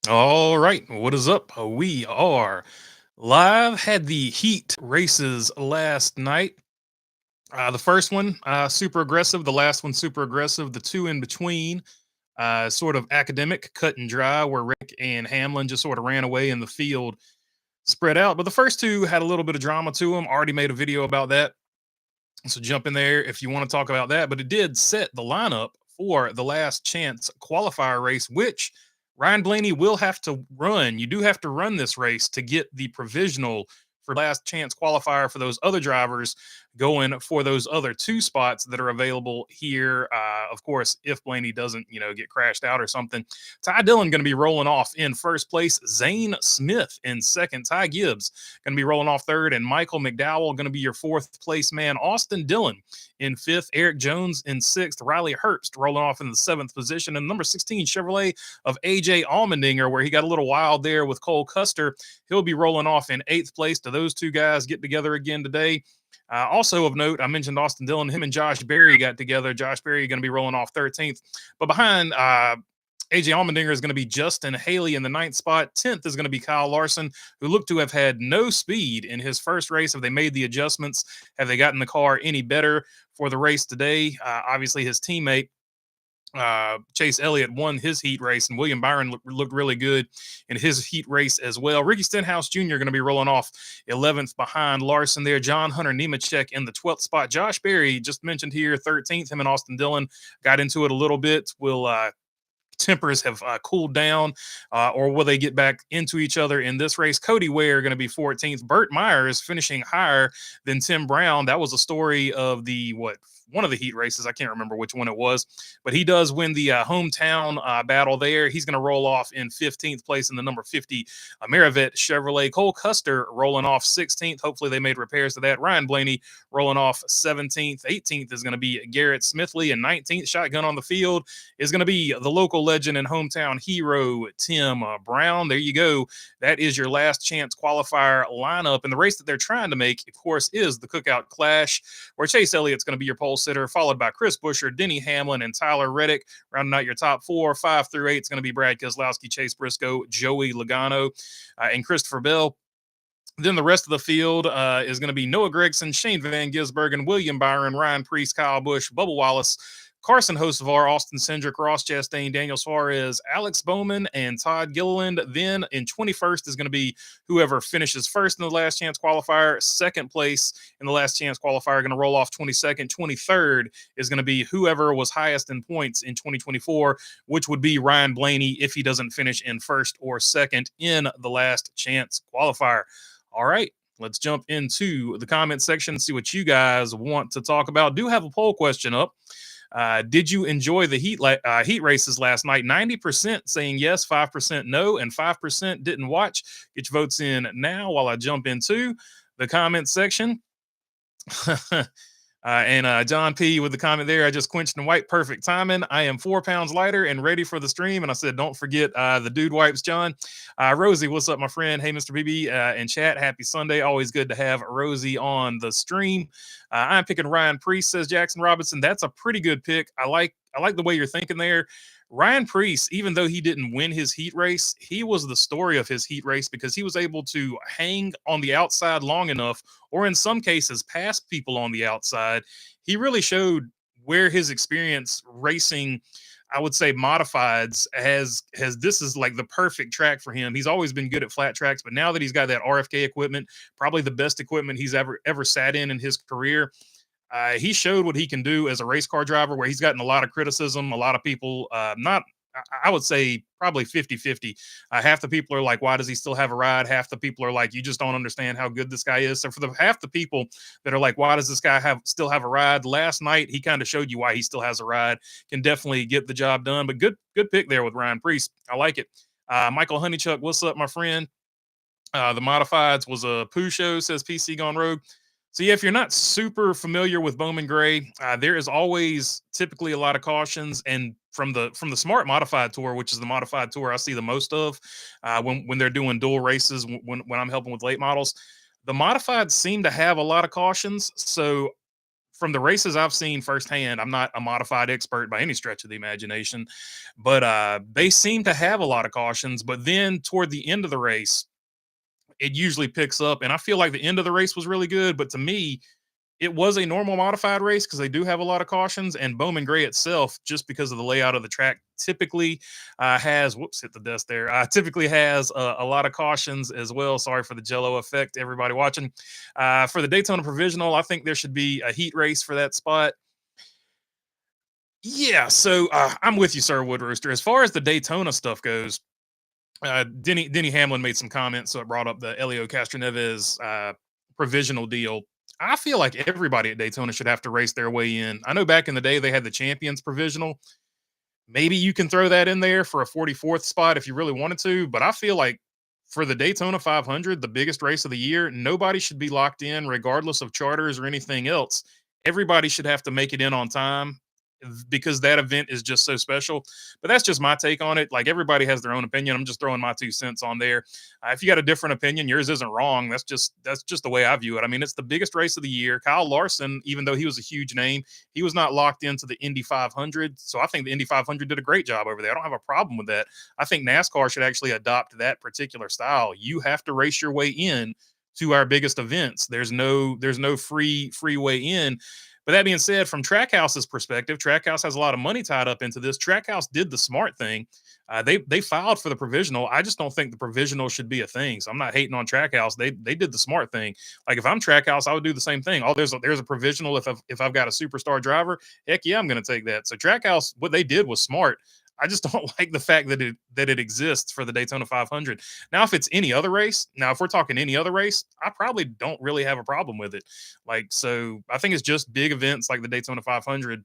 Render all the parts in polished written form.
All right, what is up? We are live. Had the heat races last night. The first one, super aggressive. The last one, super aggressive. The two in between, sort of academic, cut and dry, where Rick and Hamlin just sort of ran away in the field, spread out. But the first two had a little bit of drama to them. Already made a video about that. So jump in there if you want to talk about that. But it did set the lineup for the last chance qualifier race, which Ryan Blaney will have to run. You do have to run this race to get the provisional for last chance qualifier for those other drivers going for those other two spots that are available here. Of course, if Blaney doesn't, get crashed out or something. Ty Dillon going to be rolling off in first place. Zane Smith in second. Ty Gibbs going to be rolling off third, and Michael McDowell going to be your fourth place man. Austin Dillon in fifth. Eric Jones in sixth. Riley Herbst rolling off in the seventh position. And number 16 Chevrolet of AJ Allmendinger, where he got a little wild there with Cole Custer. He'll be rolling off in eighth place. To those two guys get together again today. Also of note, I mentioned Austin Dillon. Him and Josh Berry got together. Josh Berry going to be rolling off 13th. But behind AJ Allmendinger is going to be Justin Haley in the ninth spot. 10th is going to be Kyle Larson, who looked to have had no speed in his first race. Have they made the adjustments? Have they gotten the car any better for the race today? Obviously, his teammate, Chase Elliott, won his heat race, and William Byron looked really good in his heat race as well. Ricky Stenhouse Jr. going to be rolling off 11th behind Larson there. John Hunter Nemechek in the 12th spot. Josh Berry, just mentioned here, 13th. Him and Austin Dillon got into it a little bit. Tempers have cooled down, or will they get back into each other in this race? Cody Ware going to be 14th. Burt Myers finishing higher than Tim Brown. That was a story of one of the heat races. I can't remember which one it was, but he does win the hometown battle there. He's going to roll off in 15th place in the number 50 Amerivet Chevrolet. Cole Custer rolling off 16th. Hopefully they made repairs to that. Ryan Blaney rolling off 17th. 18th is going to be Garrett Smithley, and 19th shotgun on the field is going to be the local legend and hometown hero, Tim Brown. There you go. That is your last chance qualifier lineup. And the race that they're trying to make, of course, is the Cookout Clash, where Chase Elliott's going to be your pole sitter, followed by Chris Buescher, Denny Hamlin, and Tyler Reddick. Rounding out your top four. 5 through 8 is going to be Brad Keselowski, Chase Briscoe, Joey Logano, and Christopher Bell. Then the rest of the field is going to be Noah Gregson, Shane Van Gisbergen, William Byron, Ryan Preece, Kyle Busch, Bubba Wallace, Carson Hocevar, Austin Cindric, Ross Chastain, Daniel Suarez, Alex Bowman, and Todd Gilliland. Then in 21st is going to be whoever finishes first in the last chance qualifier. Second place in the last chance qualifier going to roll off 22nd. 23rd is going to be whoever was highest in points in 2024, which would be Ryan Blaney if he doesn't finish in first or second in the last chance qualifier. All right. Let's jump into the comment section, see what you guys want to talk about. Do have a poll question up. Did you enjoy the heat races last night? 90% saying yes, 5% no, and 5% didn't watch. Get your votes in now while I jump into the comment section. And John P with the comment there, I just quenched in white, perfect timing. I am 4 pounds lighter and ready for the stream. And I said, don't forget the dude wipes, John. Rosie, what's up, my friend? Hey, Mr. BB in chat. Happy Sunday. Always good to have Rosie on the stream. I'm picking Ryan Preece, says Jackson Robinson. That's a pretty good pick. I like the way you're thinking there. Ryan Preece, even though he didn't win his heat race, he was the story of his heat race because he was able to hang on the outside long enough, or in some cases, pass people on the outside. He really showed where his experience racing, I would say, modifieds has this is like the perfect track for him. He's always been good at flat tracks, but now that he's got that RFK equipment, probably the best equipment he's ever sat in his career. He showed what he can do as a race car driver, where he's gotten a lot of criticism. A lot of people, I would say probably 50-50. Half the people are like, why does he still have a ride? Half the people are like, you just don't understand how good this guy is. So for the half the people that are like, why does this guy still have a ride? Last night, he kind of showed you why he still has a ride. Can definitely get the job done. But good pick there with Ryan Preece. I like it. Michael Honeychuck, what's up, my friend? The modifieds was a poo show, says PC Gone Rogue. So yeah, if you're not super familiar with Bowman Gray, there is always typically a lot of cautions, and from the Smart Modified Tour, which is the modified tour I see the most of, when they're doing dual races, when I'm helping with late models, the modifieds seem to have a lot of cautions. So from the races I've seen firsthand, I'm not a modified expert by any stretch of the imagination, but they seem to have a lot of cautions. But then toward the end of the race, it usually picks up. And I feel like the end of the race was really good. But to me, it was a normal modified race because they do have a lot of cautions, and Bowman Gray itself, just because of the layout of the track, typically has whoops hit the desk there. Typically has a lot of cautions as well. Sorry for the Jello effect, everybody watching. For the Daytona Provisional, I think there should be a heat race for that spot. Yeah, so I'm with you, Sir Wood Rooster. As far as the Daytona stuff goes, Denny Hamlin made some comments, so it brought up the Elio Castroneves provisional deal. I feel like everybody at Daytona should have to race their way in. I know back in the day they had the champions provisional. Maybe you can throw that in there for a 44th spot if you really wanted to, but I feel like for the Daytona 500, the biggest race of the year, nobody should be locked in regardless of charters or anything else. Everybody should have to make it in on time because that event is just so special. But that's just my take on it. Like everybody has their own opinion. I'm just throwing my 2 cents on there. If you got a different opinion, yours isn't wrong. That's just the way I view it. I mean, it's the biggest race of the year. Kyle Larson, even though he was a huge name, he was not locked into the Indy 500. So I think the Indy 500 did a great job over there. I don't have a problem with that. I think NASCAR should actually adopt that particular style. You have to race your way in to our biggest events. There's no free way in. But that being said, from Trackhouse's perspective, Trackhouse has a lot of money tied up into this. Trackhouse did the smart thing. They filed for the provisional. I just don't think the provisional should be a thing. So I'm not hating on Trackhouse. They did the smart thing. Like if I'm Trackhouse, I would do the same thing. Oh, there's a provisional if I've got a superstar driver. Heck yeah, I'm going to take that. So Trackhouse, what they did was smart. I just don't like the fact that it exists for the Daytona 500. Now, if it's any other race, now if we're talking any other race, I probably don't really have a problem with it. Like, so I think it's just big events like the Daytona 500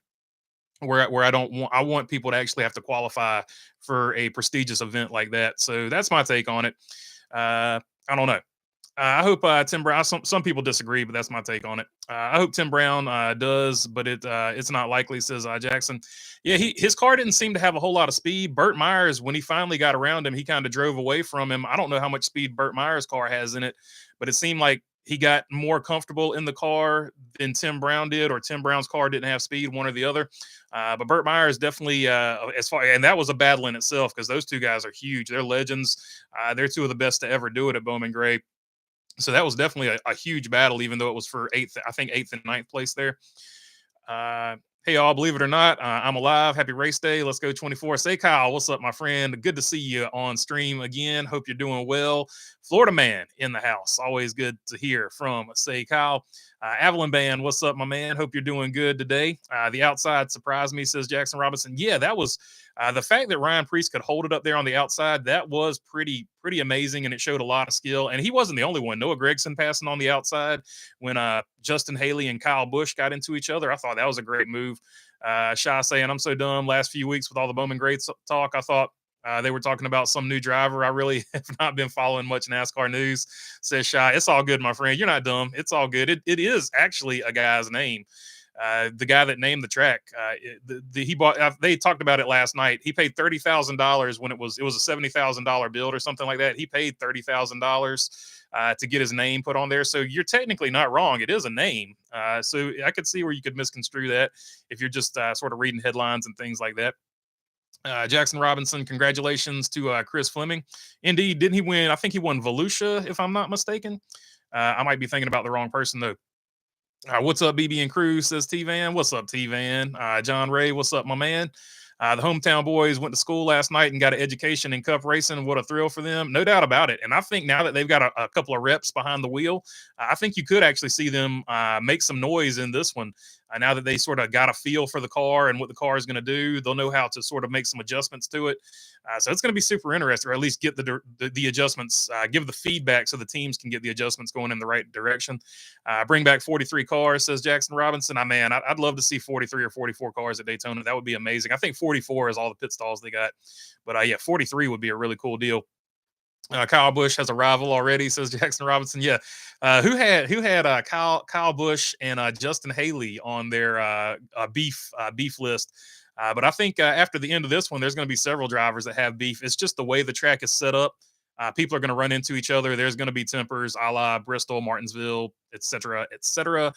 where I want people to actually have to qualify for a prestigious event like that. So that's my take on it. I don't know. I hope Tim Brown. Some people disagree, but that's my take on it. I hope Tim Brown does, but it's not likely. Says Jackson. Yeah, his car didn't seem to have a whole lot of speed. Burt Myers, when he finally got around him, he kind of drove away from him. I don't know how much speed Burt Myers' car has in it, but it seemed like he got more comfortable in the car than Tim Brown did, or Tim Brown's car didn't have speed, one or the other. But Burt Myers definitely, and that was a battle in itself because those two guys are huge. They're legends. They're two of the best to ever do it at Bowman Gray. So that was definitely a huge battle, even though it was for eighth and ninth place there. Hey, y'all, believe it or not, I'm alive. Happy race day. Let's go 24. Say, Kyle, what's up, my friend? Good to see you on stream again. Hope you're doing well. Florida man in the house. Always good to hear from Say, Kyle. Avalon Band, what's up, my man? Hope you're doing good today. The outside surprised me, says Jackson Robinson. Yeah, that was the fact that Ryan Preece could hold it up there on the outside. That was pretty amazing, and it showed a lot of skill. And he wasn't the only one. Noah Gragson passing on the outside when Justin Haley and Kyle Busch got into each other. I thought that was a great move. Shy saying, I'm so dumb. Last few weeks with all the Bowman Gray talk, I thought they were talking about some new driver. I really have not been following much NASCAR news, says Shy. It's all good, my friend. You're not dumb. It's all good. It is actually a guy's name. The guy that named the track, he bought. They talked about it last night. He paid $30,000 when it was a $70,000 build or something like that. He paid $30,000 to get his name put on there. So you're technically not wrong. It is a name. So I could see where you could misconstrue that if you're just sort of reading headlines and things like that. Jackson Robinson, congratulations to Chris Fleming. Indeed, didn't he win? I think he won Volusia, if I'm not mistaken. I might be thinking about the wrong person, though. What's up, BB and Cruz, says T-Van. What's up, T-Van? John Ray, what's up, my man? The hometown boys went to school last night and got an education in cup racing. What a thrill for them. No doubt about it. And I think now that they've got a couple of reps behind the wheel, I think you could actually see them make some noise in this one. Now that they sort of got a feel for the car and what the car is going to do, they'll know how to sort of make some adjustments to it. So it's going to be super interesting, or at least get the adjustments, give the feedback so the teams can get the adjustments going in the right direction. Bring back 43 cars, says Jackson Robinson. I'd love to see 43 or 44 cars at Daytona. That would be amazing. I think 44 is all the pit stalls they got. But yeah, 43 would be a really cool deal. Kyle Busch has a rival already, says Jackson Robinson. Yeah, who had Kyle Busch and Justin Haley on their beef list. But I think after the end of this one, there's going to be several drivers that have beef. It's just the way the track is set up. People are going to run into each other. There's going to be tempers, a la Bristol, Martinsville, etc., etc.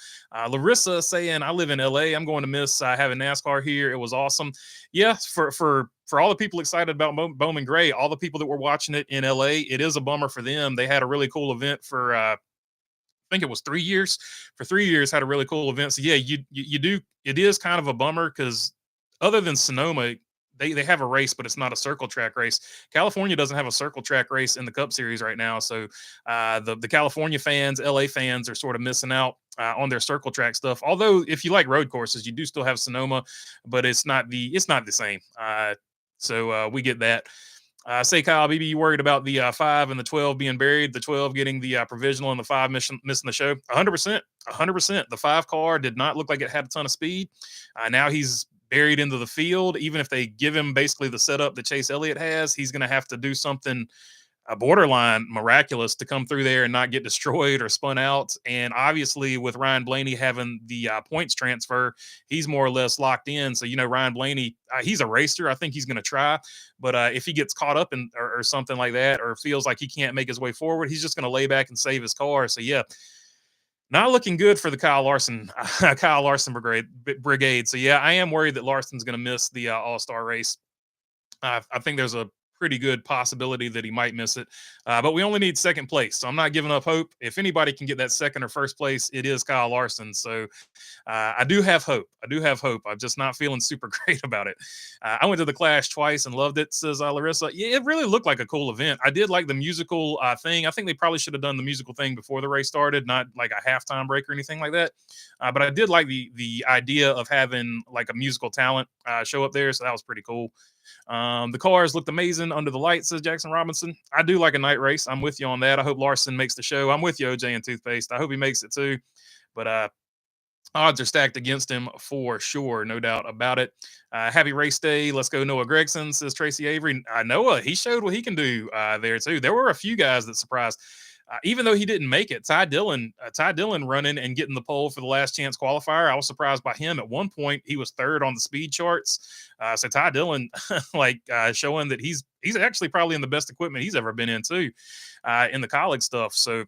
Larissa saying, "I live in LA. I'm going to miss having NASCAR here. It was awesome." Yeah, for all the people excited about Bowman Gray, all the people that were watching it in LA, it is a bummer for them. They had a really cool event for I think it was 3 years. For 3 years, had a really cool event. So yeah, you do. It is kind of a bummer because other than Sonoma, they have a race, but it's not a circle track race. California doesn't have a circle track race in the Cup Series right now, so the California fans, LA fans, are sort of missing out on their circle track stuff. Although if you like road courses, you do still have Sonoma, but it's not the same. So we get that. Say, Kyle, BB, you worried about the 5 and the 12 being buried, the 12 getting the provisional and the 5 missing the show? 100%. 100%. The 5 car did not look like it had a ton of speed. Now he's buried into the field. Even if they give him basically the setup that Chase Elliott has, he's going to have to do something a borderline miraculous to come through there and not get destroyed or spun out. And obviously, with Ryan Blaney having the points transfer, he's more or less locked in. So, Ryan Blaney, he's a racer. I think he's going to try. But if he gets caught up in or something like that, or feels like he can't make his way forward, he's just going to lay back and save his car. So, yeah, not looking good for the Kyle Larson brigade. So, yeah, I am worried that Larson's going to miss the All-Star race. I think there's a pretty good possibility that he might miss it. But we only need second place. So I'm not giving up hope. If anybody can get that second or first place, it is Kyle Larson. So I do have hope. I'm just not feeling super great about it. I went to the Clash twice and loved it, says Larissa. Yeah, it really looked like a cool event. I did like the musical thing. I think they probably should have done the musical thing before the race started, not like a halftime break or anything like that. But I did like the idea of having like a musical talent show up there. So that was pretty cool. The cars looked amazing under the lights, says Jackson Robinson. I do like a night race. I'm with you on that. I hope Larson makes the show. I'm with you, OJ and Toothpaste. I hope he makes it too. But odds are stacked against him for sure, no doubt about it. Happy race day. Let's go, Noah Gregson, says Tracy Avery. Noah, he showed what he can do there too. There were a few guys that surprised. Even though he didn't make it, Ty Dillon running and getting the pole for the last chance qualifier. I was surprised by him. At one point, he was third on the speed charts. So Ty Dillon, showing that he's actually probably in the best equipment he's ever been in too, in the college stuff. So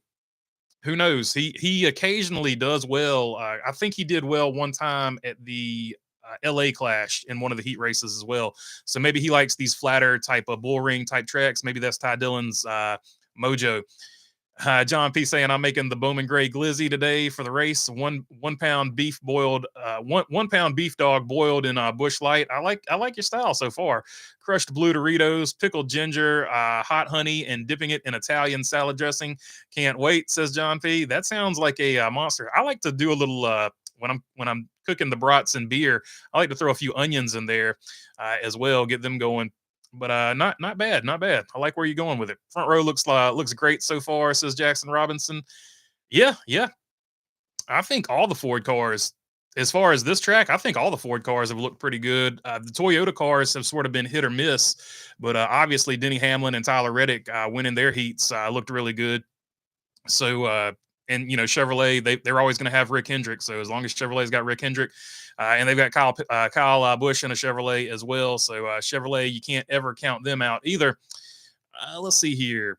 who knows? He occasionally does well. I think he did well one time at the LA Clash in one of the heat races as well. So maybe he likes these flatter type of bull ring type tracks. Maybe that's Ty Dillon's mojo. John P saying, I'm making the Bowman Gray glizzy today for the race. One pound beef boiled, one pound beef dog boiled in Bush Light. I like your style so far. Crushed blue Doritos, pickled ginger, hot honey, and dipping it in Italian salad dressing. Can't wait, says John P. That sounds like a monster. I like to do a little when I'm cooking the brats and beer. I like to throw a few onions in there as well, get them going. But not bad. I like where you're going with it. Front row looks great so far, says Jackson Robinson. Yeah. I think all the Ford cars, as far as this track, I think all the Ford cars have looked pretty good. The Toyota cars have sort of been hit or miss, but obviously Denny Hamlin and Tyler Reddick winning their heats looked really good. So and Chevrolet, they're always going to have Rick Hendrick. So as long as Chevrolet's got Rick Hendrick, and they've got Kyle Busch in a Chevrolet as well. So Chevrolet, you can't ever count them out either. Let's see here.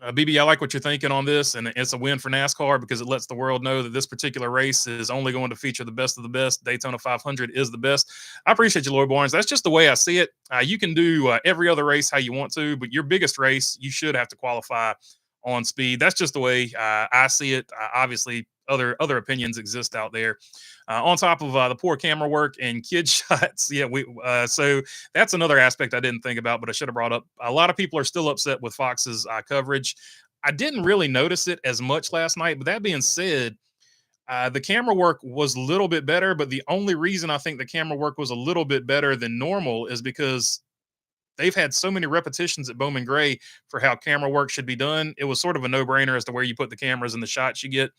BB, I like what you're thinking on this, and it's a win for NASCAR because it lets the world know that this particular race is only going to feature the best of the best. Daytona 500 is the best. I appreciate you, Lloyd Barnes. That's just the way I see it. You can do every other race how you want to, but your biggest race, you should have to qualify on speed. That's just the way I see it. Obviously, other opinions exist out there. On top of the poor camera work and kid shots, yeah, so that's another aspect I didn't think about, but I should have brought up. A lot of people are still upset with Fox's coverage. I didn't really notice it as much last night, but that being said, the camera work was a little bit better. But the only reason I think the camera work was a little bit better than normal is because they've had so many repetitions at Bowman Gray for how camera work should be done. It was sort of a no-brainer as to where you put the cameras and the shots you get.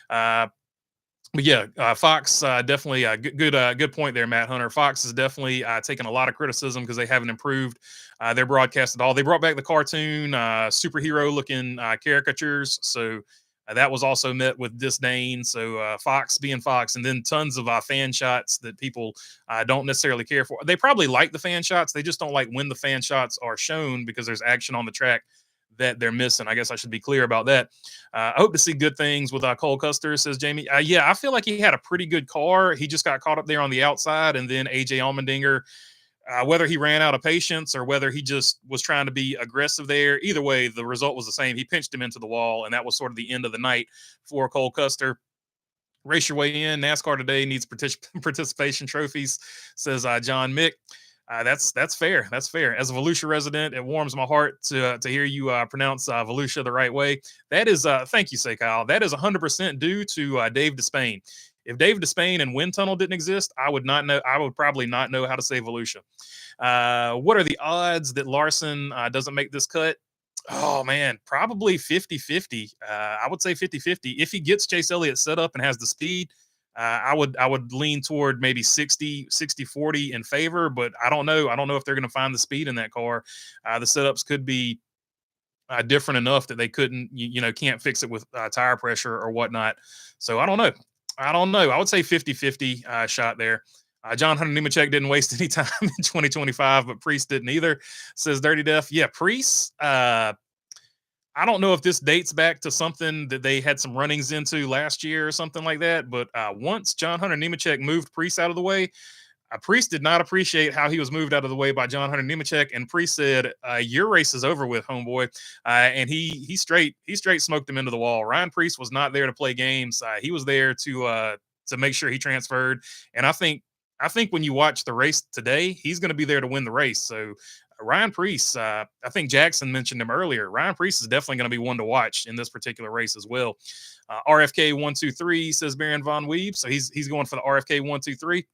But yeah, Fox definitely good point there, Matt Hunter. Fox is definitely taken a lot of criticism because they haven't improved their broadcast at all. They brought back the cartoon superhero looking caricatures, so that was also met with disdain. So Fox being Fox, and then tons of fan shots that people don't necessarily care for. They probably like the fan shots. They just don't like when the fan shots are shown because there's action on the track that they're missing. I guess I should be clear about that. I hope to see good things with Cole Custer, says Jamie. Yeah, I feel like he had a pretty good car. He just got caught up there on the outside, and then AJ Allmendinger, whether he ran out of patience or whether he just was trying to be aggressive there, either way, the result was the same. He pinched him into the wall, and that was sort of the end of the night for Cole Custer. Race your way in. NASCAR today needs participation trophies, says John Mick. That's fair. That's fair. As a Volusia resident, it warms my heart to hear you pronounce Volusia the right way. That is, thank you, say Kyle. That is 100% due to Dave Despain. If Dave Despain and Wind Tunnel didn't exist, I would not know. I would probably not know how to say Volusia. What are the odds that Larson doesn't make this cut? Oh man, probably 50-50. I would say 50-50. If he gets Chase Elliott set up and has the speed, I would lean toward maybe 60-40 in favor, but I don't know. I don't know if they're going to find the speed in that car. The setups could be different enough that they couldn't, can't fix it with tire pressure or whatnot. So I don't know. I would say 50-50 shot there. John Hunter Nemechek didn't waste any time in 2025, but Priest didn't either, says Dirty Def. Yeah, Priest. I don't know if this dates back to something that they had some runnings into last year or something like that, but once John Hunter Nemechek moved Priest out of the way, Priest did not appreciate how he was moved out of the way by John Hunter Nemechek, and Priest said, "Your race is over with, homeboy." And he straight smoked him into the wall. Ryan Priest was not there to play games. He was there to make sure he transferred. And I think when you watch the race today, he's going to be there to win the race. So Ryan Priest, I think Jackson mentioned him earlier. Ryan Priest is definitely going to be one to watch in this particular race as well. RFK 123 says Baron Von Weeb, so he's going for the RFK 123.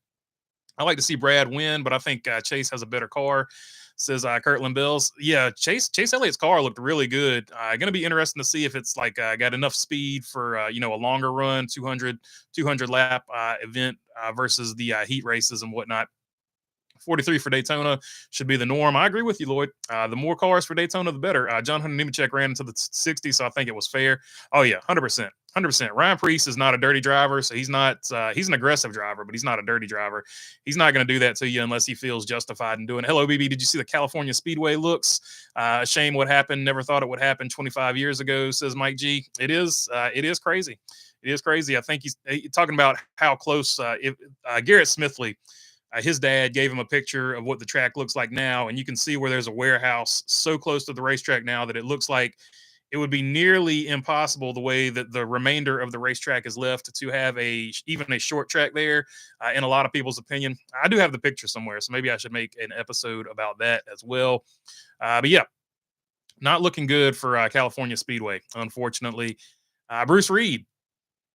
I like to see Brad win, but I think Chase has a better car, says Kirtland Bills. Yeah, Chase Elliott's car looked really good. Going to be interesting to see if it's like got enough speed for a longer run, 200 lap event versus the heat races and whatnot. 43 for Daytona should be the norm. I agree with you, Lloyd. The more cars for Daytona, the better. John Hunter Nemechek ran into the 60, so I think it was fair. Oh, yeah, 100%. 100%. Ryan Priest is not a dirty driver, so he's not. He's an aggressive driver, but he's not a dirty driver. He's not going to do that to you unless he feels justified in doing it. Hello, BB. Did you see the California Speedway looks? A shame what happened. Never thought it would happen 25 years ago, says Mike G. It is crazy. It is crazy. I think he's talking about how close Garrett Smithley, his dad gave him a picture of what the track looks like now, and you can see where there's a warehouse so close to the racetrack now that it looks like it would be nearly impossible the way that the remainder of the racetrack is left to have even a short track there, in a lot of people's opinion. I do have the picture somewhere, so maybe I should make an episode about that as well. But yeah, not looking good for California Speedway, unfortunately. Bruce Reed,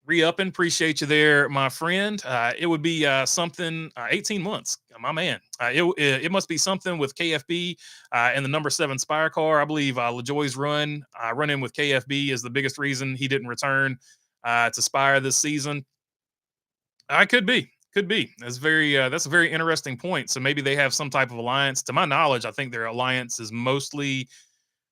re-upping. Appreciate you there, my friend. It would be something 18 months, my man. It must be something with KFB and the number 7 Spire car. I believe LaJoy's run in with KFB is the biggest reason he didn't return to Spire this season. Could be. That's a very interesting point. So maybe they have some type of alliance. To my knowledge, I think their alliance is mostly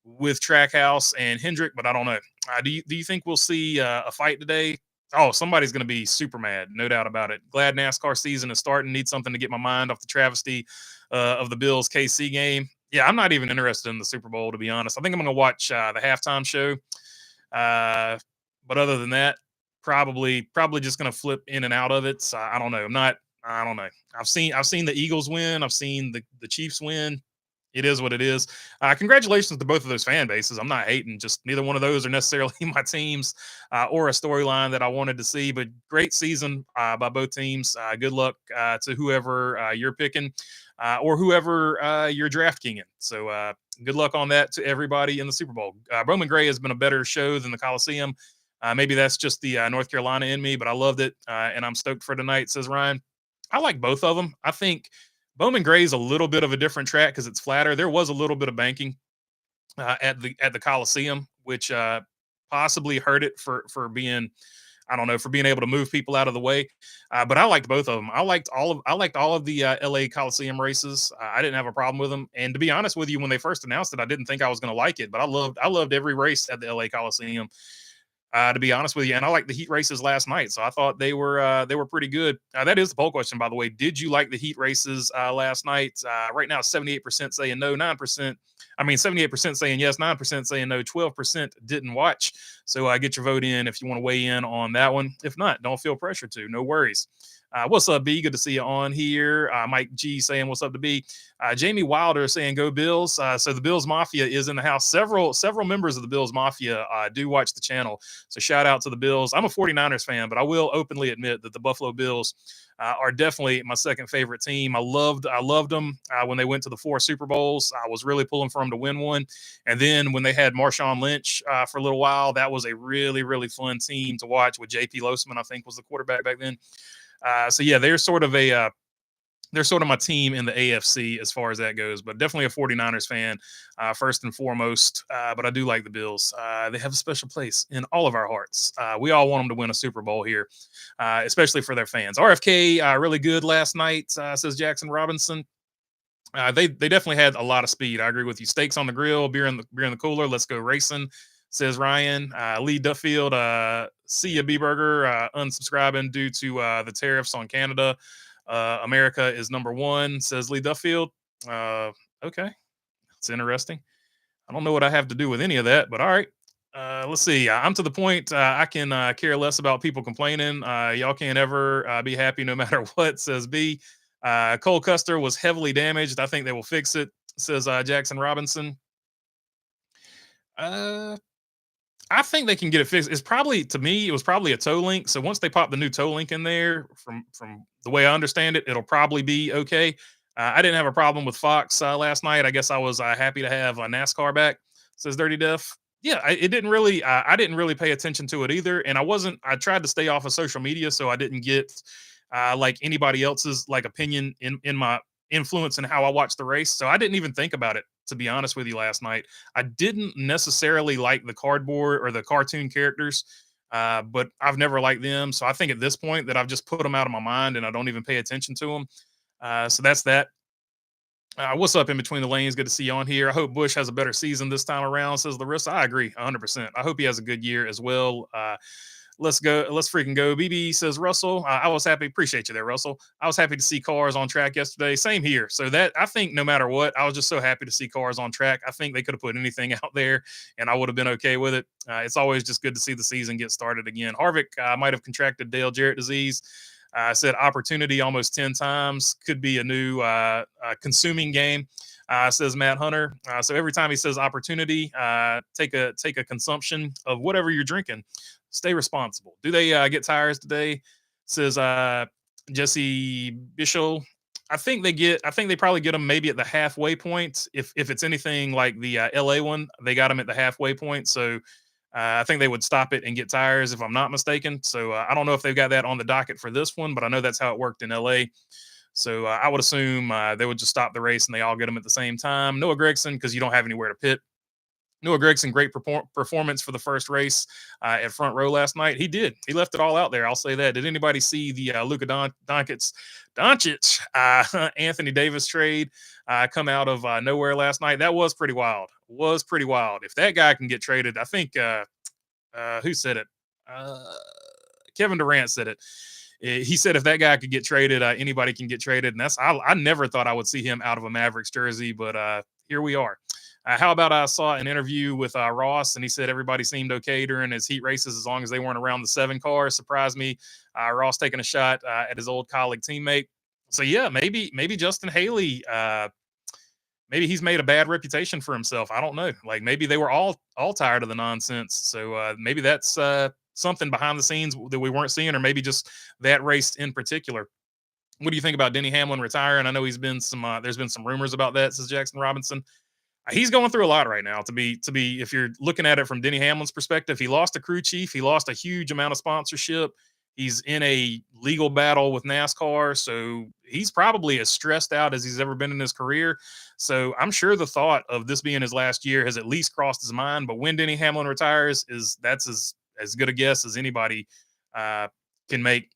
with Trackhouse and Hendrick, but I don't know. Do you think we'll see a fight today? Oh, somebody's going to be super mad, no doubt about it. Glad NASCAR season is starting. Need something to get my mind off the travesty of the Bills KC game. Yeah, I'm not even interested in the Super Bowl, to be honest. I think I'm going to watch the halftime show. But other than that, probably just going to flip in and out of it. So I don't know. I don't know. I've seen the Eagles win. I've seen the Chiefs win. It is what it is. Congratulations to both of those fan bases. I'm not hating. Just neither one of those are necessarily my teams or a storyline that I wanted to see. But great season by both teams. Good luck to whoever you're picking or whoever you're DraftKinging. So good luck on that to everybody in the Super Bowl. Bowman Gray has been a better show than the Coliseum. Maybe that's just the North Carolina in me, but I loved it. And I'm stoked for tonight, says Ryan. I like both of them. I think Bowman Gray is a little bit of a different track because it's flatter. There was a little bit of banking at the Coliseum, which possibly hurt it for being, I don't know, for being able to move people out of the way. But I liked both of them. I liked all of the LA Coliseum races. I didn't have a problem with them. And to be honest with you, when they first announced it, I didn't think I was going to like it, but I loved every race at the LA Coliseum. To be honest with you. And I like the heat races last night, so I thought they were pretty good. That is the poll question, by the way. Did you like the heat races last night? Right now, 78% saying no, 9%. I mean, 78% saying yes, 9% saying no, 12% didn't watch. So get your vote in if you want to weigh in on that one. If not, don't feel pressure to. No worries. What's up, B? Good to see you on here. Mike G saying what's up to B. Jamie Wilder saying go Bills. So the Bills Mafia is in the house. Several members of the Bills Mafia do watch the channel. So shout out to the Bills. I'm a 49ers fan, but I will openly admit that the Buffalo Bills are definitely my second favorite team. I loved them when they went to the 4 Super Bowls. I was really pulling for them to win one. And then when they had Marshawn Lynch for a little while, that was a really fun team to watch with JP Losman, I think was the quarterback back then. So yeah, they're sort of my team in the AFC as far as that goes, but definitely a 49ers fan first and foremost. But I do like the Bills. They have a special place in all of our hearts. We all want them to win a Super Bowl here, especially for their fans. RFK, really good last night, says Jackson Robinson. They definitely had a lot of speed. I agree with you. Steaks on the grill, beer in the cooler. Let's go racing, says Ryan. Lee Duffield, see ya B Burger, unsubscribing due to the tariffs on Canada. America is number one, says Lee Duffield. Okay, it's interesting. I don't know what I have to do with any of that, but all right. Let's see. I'm to the point I can care less about people complaining. Y'all can't ever be happy no matter what, says B. Cole Custer was heavily damaged. I think they will fix it, says Jackson Robinson. I think they can get it fixed. It's probably, to me, it was probably a toe link. So once they pop the new toe link in there, from the way I understand it, it'll probably be okay. I didn't have a problem with Fox last night. I guess I was happy to have NASCAR back, says Dirty Def. Yeah, it didn't really. I didn't really pay attention to it either, and I wasn't. I tried to stay off of social media, so I didn't get like anybody else's like opinion in my influence in how I watched the race. So I didn't even think about it, to be honest with you, last night. I didn't necessarily like the cardboard or the cartoon characters, but I've never liked them. So I think at this point that I've just put them out of my mind and I don't even pay attention to them. So that's that. What's up in between the lanes? Good to see you on here. I hope Bush has a better season this time around, says Larissa. I agree 100%. I hope he has a good year as well. Let's go. Let's freaking go. BB says, Russell, I was happy. Appreciate you there, Russell. I was happy to see cars on track yesterday. Same here. So that, I think no matter what, I was just so happy to see cars on track. I think they could have put anything out there and I would have been okay with it. It's always just good to see the season get started again. Harvick might have contracted Dale Jarrett disease. Said opportunity almost 10 times. Could be a new consuming game. Says Matt Hunter. So every time he says opportunity, take a consumption of whatever you're drinking. Stay responsible. Do they get tires today? Says Jesse Bishop. I think they probably get them maybe at the halfway point. If it's anything like the LA one, they got them at the halfway point. So I think they would stop it and get tires, if I'm not mistaken. So I don't know if they've got that on the docket for this one, but I know that's how it worked in LA. So I would assume they would just stop the race and they all get them at the same time. Noah Gregson, because you don't have anywhere to pit. Noah Gregson, great performance for the first race at front row last night. He did. He left it all out there. I'll say that. Did anybody see the Luka Doncic Anthony Davis trade come out of nowhere last night? That was pretty wild. If that guy can get traded, I think who said it? Kevin Durant said it. He said if that guy could get traded, anybody can get traded. And I never thought I would see him out of a Mavericks jersey, but here we are. How about I saw an interview with Ross, and he said everybody seemed okay during his heat races as long as they weren't around the 7 cars. Surprised me. Ross taking a shot at his old colleague teammate. So yeah, maybe Justin Haley, maybe he's made a bad reputation for himself. I don't know. Like maybe they were all tired of the nonsense. So maybe that's something behind the scenes that we weren't seeing, or maybe just that race in particular. What do you think about Denny Hamlin retiring? I know there's been some rumors about that, says Jackson Robinson. He's going through a lot right now. To be, if you're looking at it from Denny Hamlin's perspective, he lost a crew chief. He lost a huge amount of sponsorship. He's in a legal battle with NASCAR. So he's probably as stressed out as he's ever been in his career. So I'm sure the thought of this being his last year has at least crossed his mind. But when Denny Hamlin retires, that's as good a guess as anybody can make,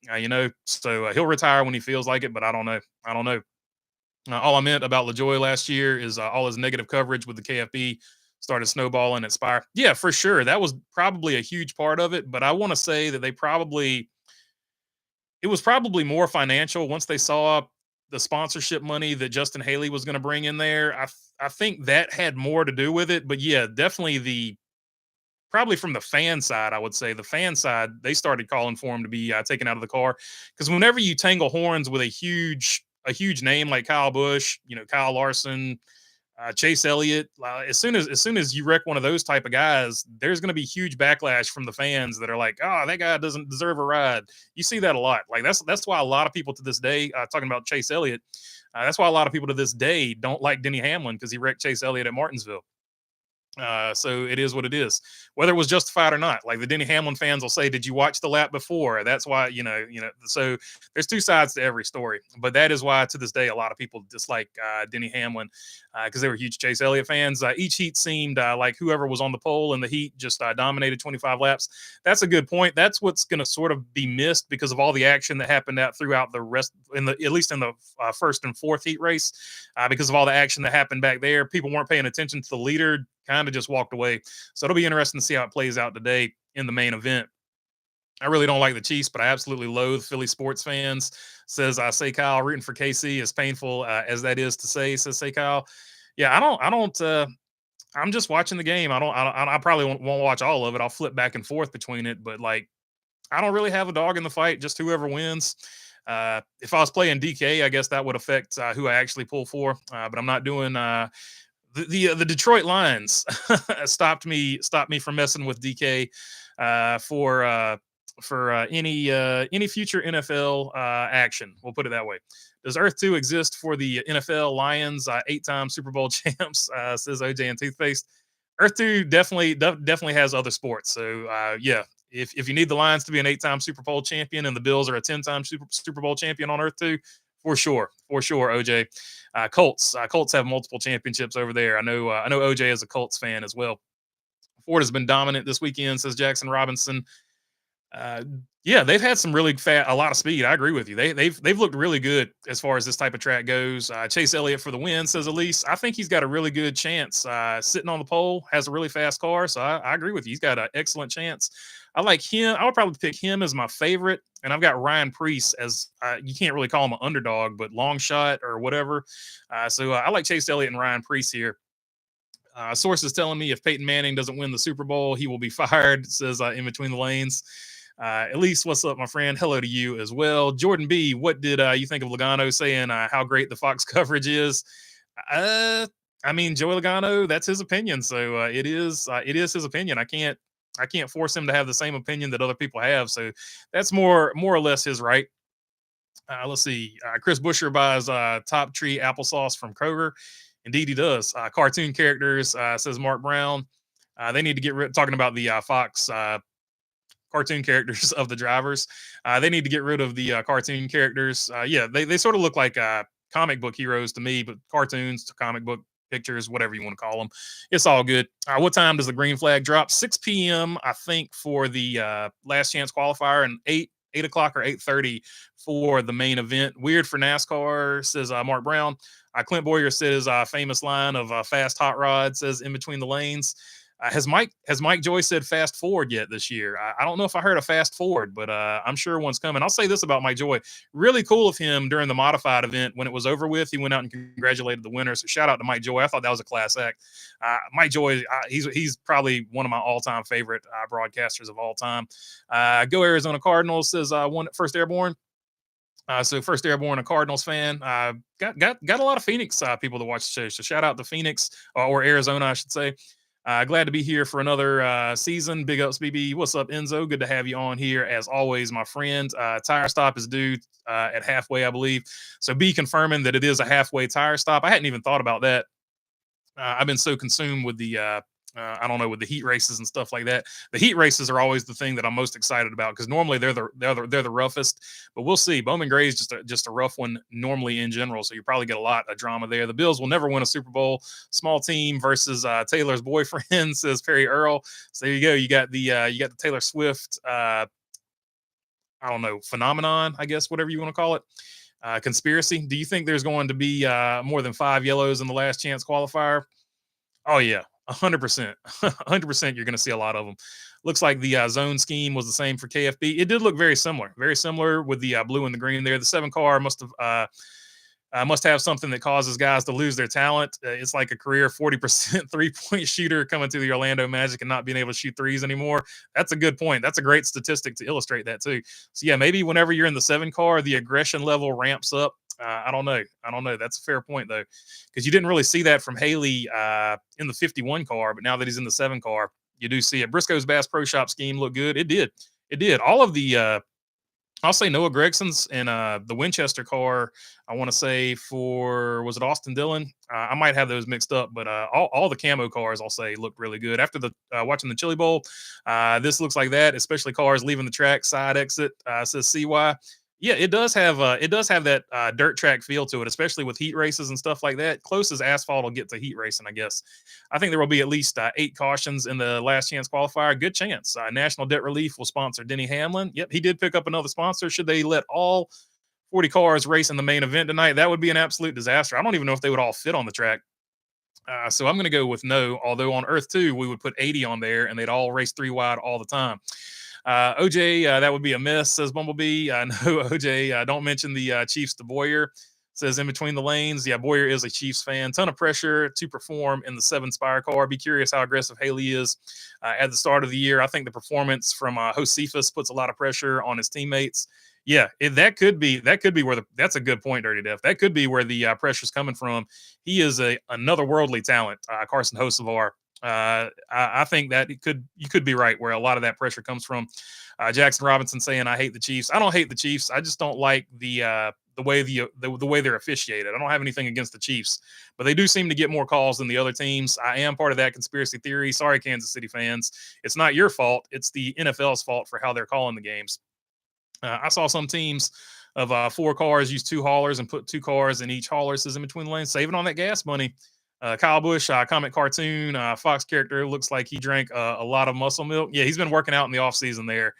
So he'll retire when he feels like it, but I don't know. All I meant about LaJoy last year is all his negative coverage with the KFB started snowballing at Spire. Yeah, for sure. That was probably a huge part of it. But I want to say that it was probably more financial once they saw the sponsorship money that Justin Haley was going to bring in there. I think that had more to do with it. But yeah, definitely probably from the fan side, I would say the fan side, they started calling for him to be taken out of the car, because whenever you tangle horns with a huge name like Kyle Busch, Kyle Larson, Chase Elliott, as soon as you wreck one of those type of guys, there's going to be huge backlash from the fans that are like, oh, that guy doesn't deserve a ride. You see that a lot. Like that's why a lot of people to this day, talking about Chase Elliott, that's why a lot of people to this day don't like Denny Hamlin, because he wrecked Chase Elliott at Martinsville. So it is what it is, whether it was justified or not. Like the Denny Hamlin fans will say, "Did you watch the lap before?" That's why, So there's two sides to every story, but that is why to this day a lot of people dislike Denny Hamlin, because they were huge Chase Elliott fans. Each heat seemed like whoever was on the pole in the heat just dominated 25 laps. That's a good point. That's what's going to sort of be missed because of all the action that happened out throughout the rest, at least in the first and fourth heat race, because of all the action that happened back there. People weren't paying attention to the leader. Kind of just walked away. So it'll be interesting to see how it plays out today in the main event. I really don't like the Chiefs, but I absolutely loathe Philly sports fans. Says say Kyle, rooting for KC, as painful as that is to say. Says say Kyle. Yeah, I don't. I'm just watching the game. I probably won't watch all of it. I'll flip back and forth between it, but like, I don't really have a dog in the fight. Just whoever wins. If I was playing DK, I guess that would affect who I actually pull for. But I'm not doing. The Detroit Lions stopped me from messing with DK for any future NFL action. We'll put it that way. Does Earth 2 exist for the NFL Lions, 8-time Super Bowl champs? Says OJ and Toothpaste. Earth 2 definitely has other sports. So yeah, if you need the Lions to be an 8-time Super Bowl champion and the Bills are a 10-time Super Bowl champion on Earth 2, for sure, OJ. Colts have multiple championships over there. I know OJ is a Colts fan as well. Ford has been dominant this weekend, says Jackson Robinson. Yeah, they've had some really a lot of speed. I agree with you. They've looked really good as far as this type of track goes. Chase Elliott for the win, says Elise. I think he's got a really good chance. Sitting on the pole, has a really fast car, so I agree with you. He's got an excellent chance. I like him. I would probably pick him as my favorite, and I've got Ryan Preece as you can't really call him an underdog, but long shot or whatever. So I like Chase Elliott and Ryan Preece here. Sources telling me if Peyton Manning doesn't win the Super Bowl, he will be fired. Says in between the lanes. At least, what's up, my friend? Hello to you as well. Jordan B, what did you think of Logano saying how great the Fox coverage is? I mean, Joey Logano, that's his opinion. So it is his opinion. I can't force him to have the same opinion that other people have. So that's more or less his right. Let's see. Chris Busher buys Top Tree applesauce from Kroger. Indeed, he does. Cartoon characters, says Mark Brown. They need to get rid. Talking about the Fox cartoon characters of the drivers. They need to get rid of the cartoon characters. Yeah, they sort of look like comic book heroes to me, but cartoons to comic book pictures, whatever you want to call them. It's all good. What time does the green flag drop? 6 p.m., I think, for the last chance qualifier, and 8 o'clock or 8:30 for the main event. Weird for NASCAR, says Mark Brown. Clint Boyer says famous line of fast hot rod, says in between the lanes. Has Mike Joy said fast forward yet this year? I don't know if I heard a fast forward, but I'm sure one's coming. I'll say this about Mike Joy. Really cool of him during the modified event when it was over with. He went out and congratulated the winner. So shout out to Mike Joy. I thought that was a class act. Mike Joy, he's probably one of my all-time favorite broadcasters of all time. Go Arizona Cardinals, says First Airborne. So First Airborne, a Cardinals fan. Got a lot of Phoenix people to watch the show. So shout out to Phoenix or Arizona, I should say. Glad to be here for another season. Big ups, BB. What's up, Enzo? Good to have you on here as always, my friend. Tire stop is due at halfway, I believe. So be confirming that it is a halfway tire stop. I hadn't even thought about that. I've been so consumed with the I don't know, with the heat races and stuff like that. The heat races are always the thing that I'm most excited about because normally they're the roughest. But we'll see. Bowman Gray is just a rough one normally in general, so you probably get a lot of drama there. The Bills will never win a Super Bowl. Small team versus Taylor's boyfriend, says Perry Earl. So there you go. You got the Taylor Swift. I don't know, phenomenon, I guess, whatever you want to call it. Conspiracy. Do you think there's going to be more than 5 yellows in the last chance qualifier? Oh yeah, 100%. 100% you're going to see a lot of them. Looks like the zone scheme was the same for KFB. It did look very similar with the blue and the green there. The 7 car must have something that causes guys to lose their talent. It's like a career 40% 3-point shooter coming to the Orlando Magic and not being able to shoot threes anymore. That's a good point. That's a great statistic to illustrate that too. So yeah, maybe whenever you're in the 7 car, the aggression level ramps up. I don't know. I don't know. That's a fair point though, because you didn't really see that from Haley in the 51 car, but now that he's in the 7 car, you do see it. Briscoe's Bass Pro Shop scheme looked good. It did. It did. All of the I'll say Noah Gregson's and the Winchester car. I want to say for was it Austin Dillon? I might have those mixed up, but all the camo cars I'll say look really good. After the watching the Chili Bowl, this looks like that, especially cars leaving the track side exit. Says CY. Yeah, it does have that dirt track feel to it, especially with heat races and stuff like that. Close as asphalt will get to heat racing, I guess. I think there will be at least 8 cautions in the last chance qualifier. Good chance. National Debt Relief will sponsor Denny Hamlin. Yep, he did pick up another sponsor. Should they let all 40 cars race in the main event tonight? That would be an absolute disaster. I don't even know if they would all fit on the track. So I'm going to go with no, although on Earth 2, we would put 80 on there and they'd all race 3 wide all the time. OJ, that would be a miss, says Bumblebee. No, OJ, don't mention the Chiefs to Boyer. Says in between the lanes. Yeah, Boyer is a Chiefs fan. Ton of pressure to perform in the 7 Spire car. Be curious how aggressive Haley is at the start of the year. I think the performance from Josephus puts a lot of pressure on his teammates. Yeah, that could be where that's a good point, Dirty Def. That could be where the pressure's coming from. He is another worldly talent, Carson Hocevar. I think that you could be right where a lot of that pressure comes from. Jackson Robinson saying, "I hate the Chiefs." I don't hate the Chiefs. I just don't like the way the way they're officiated. I don't have anything against the Chiefs, but they do seem to get more calls than the other teams. I am part of that conspiracy theory. Sorry, Kansas City fans. It's not your fault. It's the NFL's fault for how they're calling the games. I saw some teams of 4 cars use 2 haulers and put 2 cars in each hauler, says in between the lanes, saving on that gas money. Kyle Busch, comic cartoon, Fox character, looks like he drank a lot of muscle milk. Yeah, he's been working out in the offseason there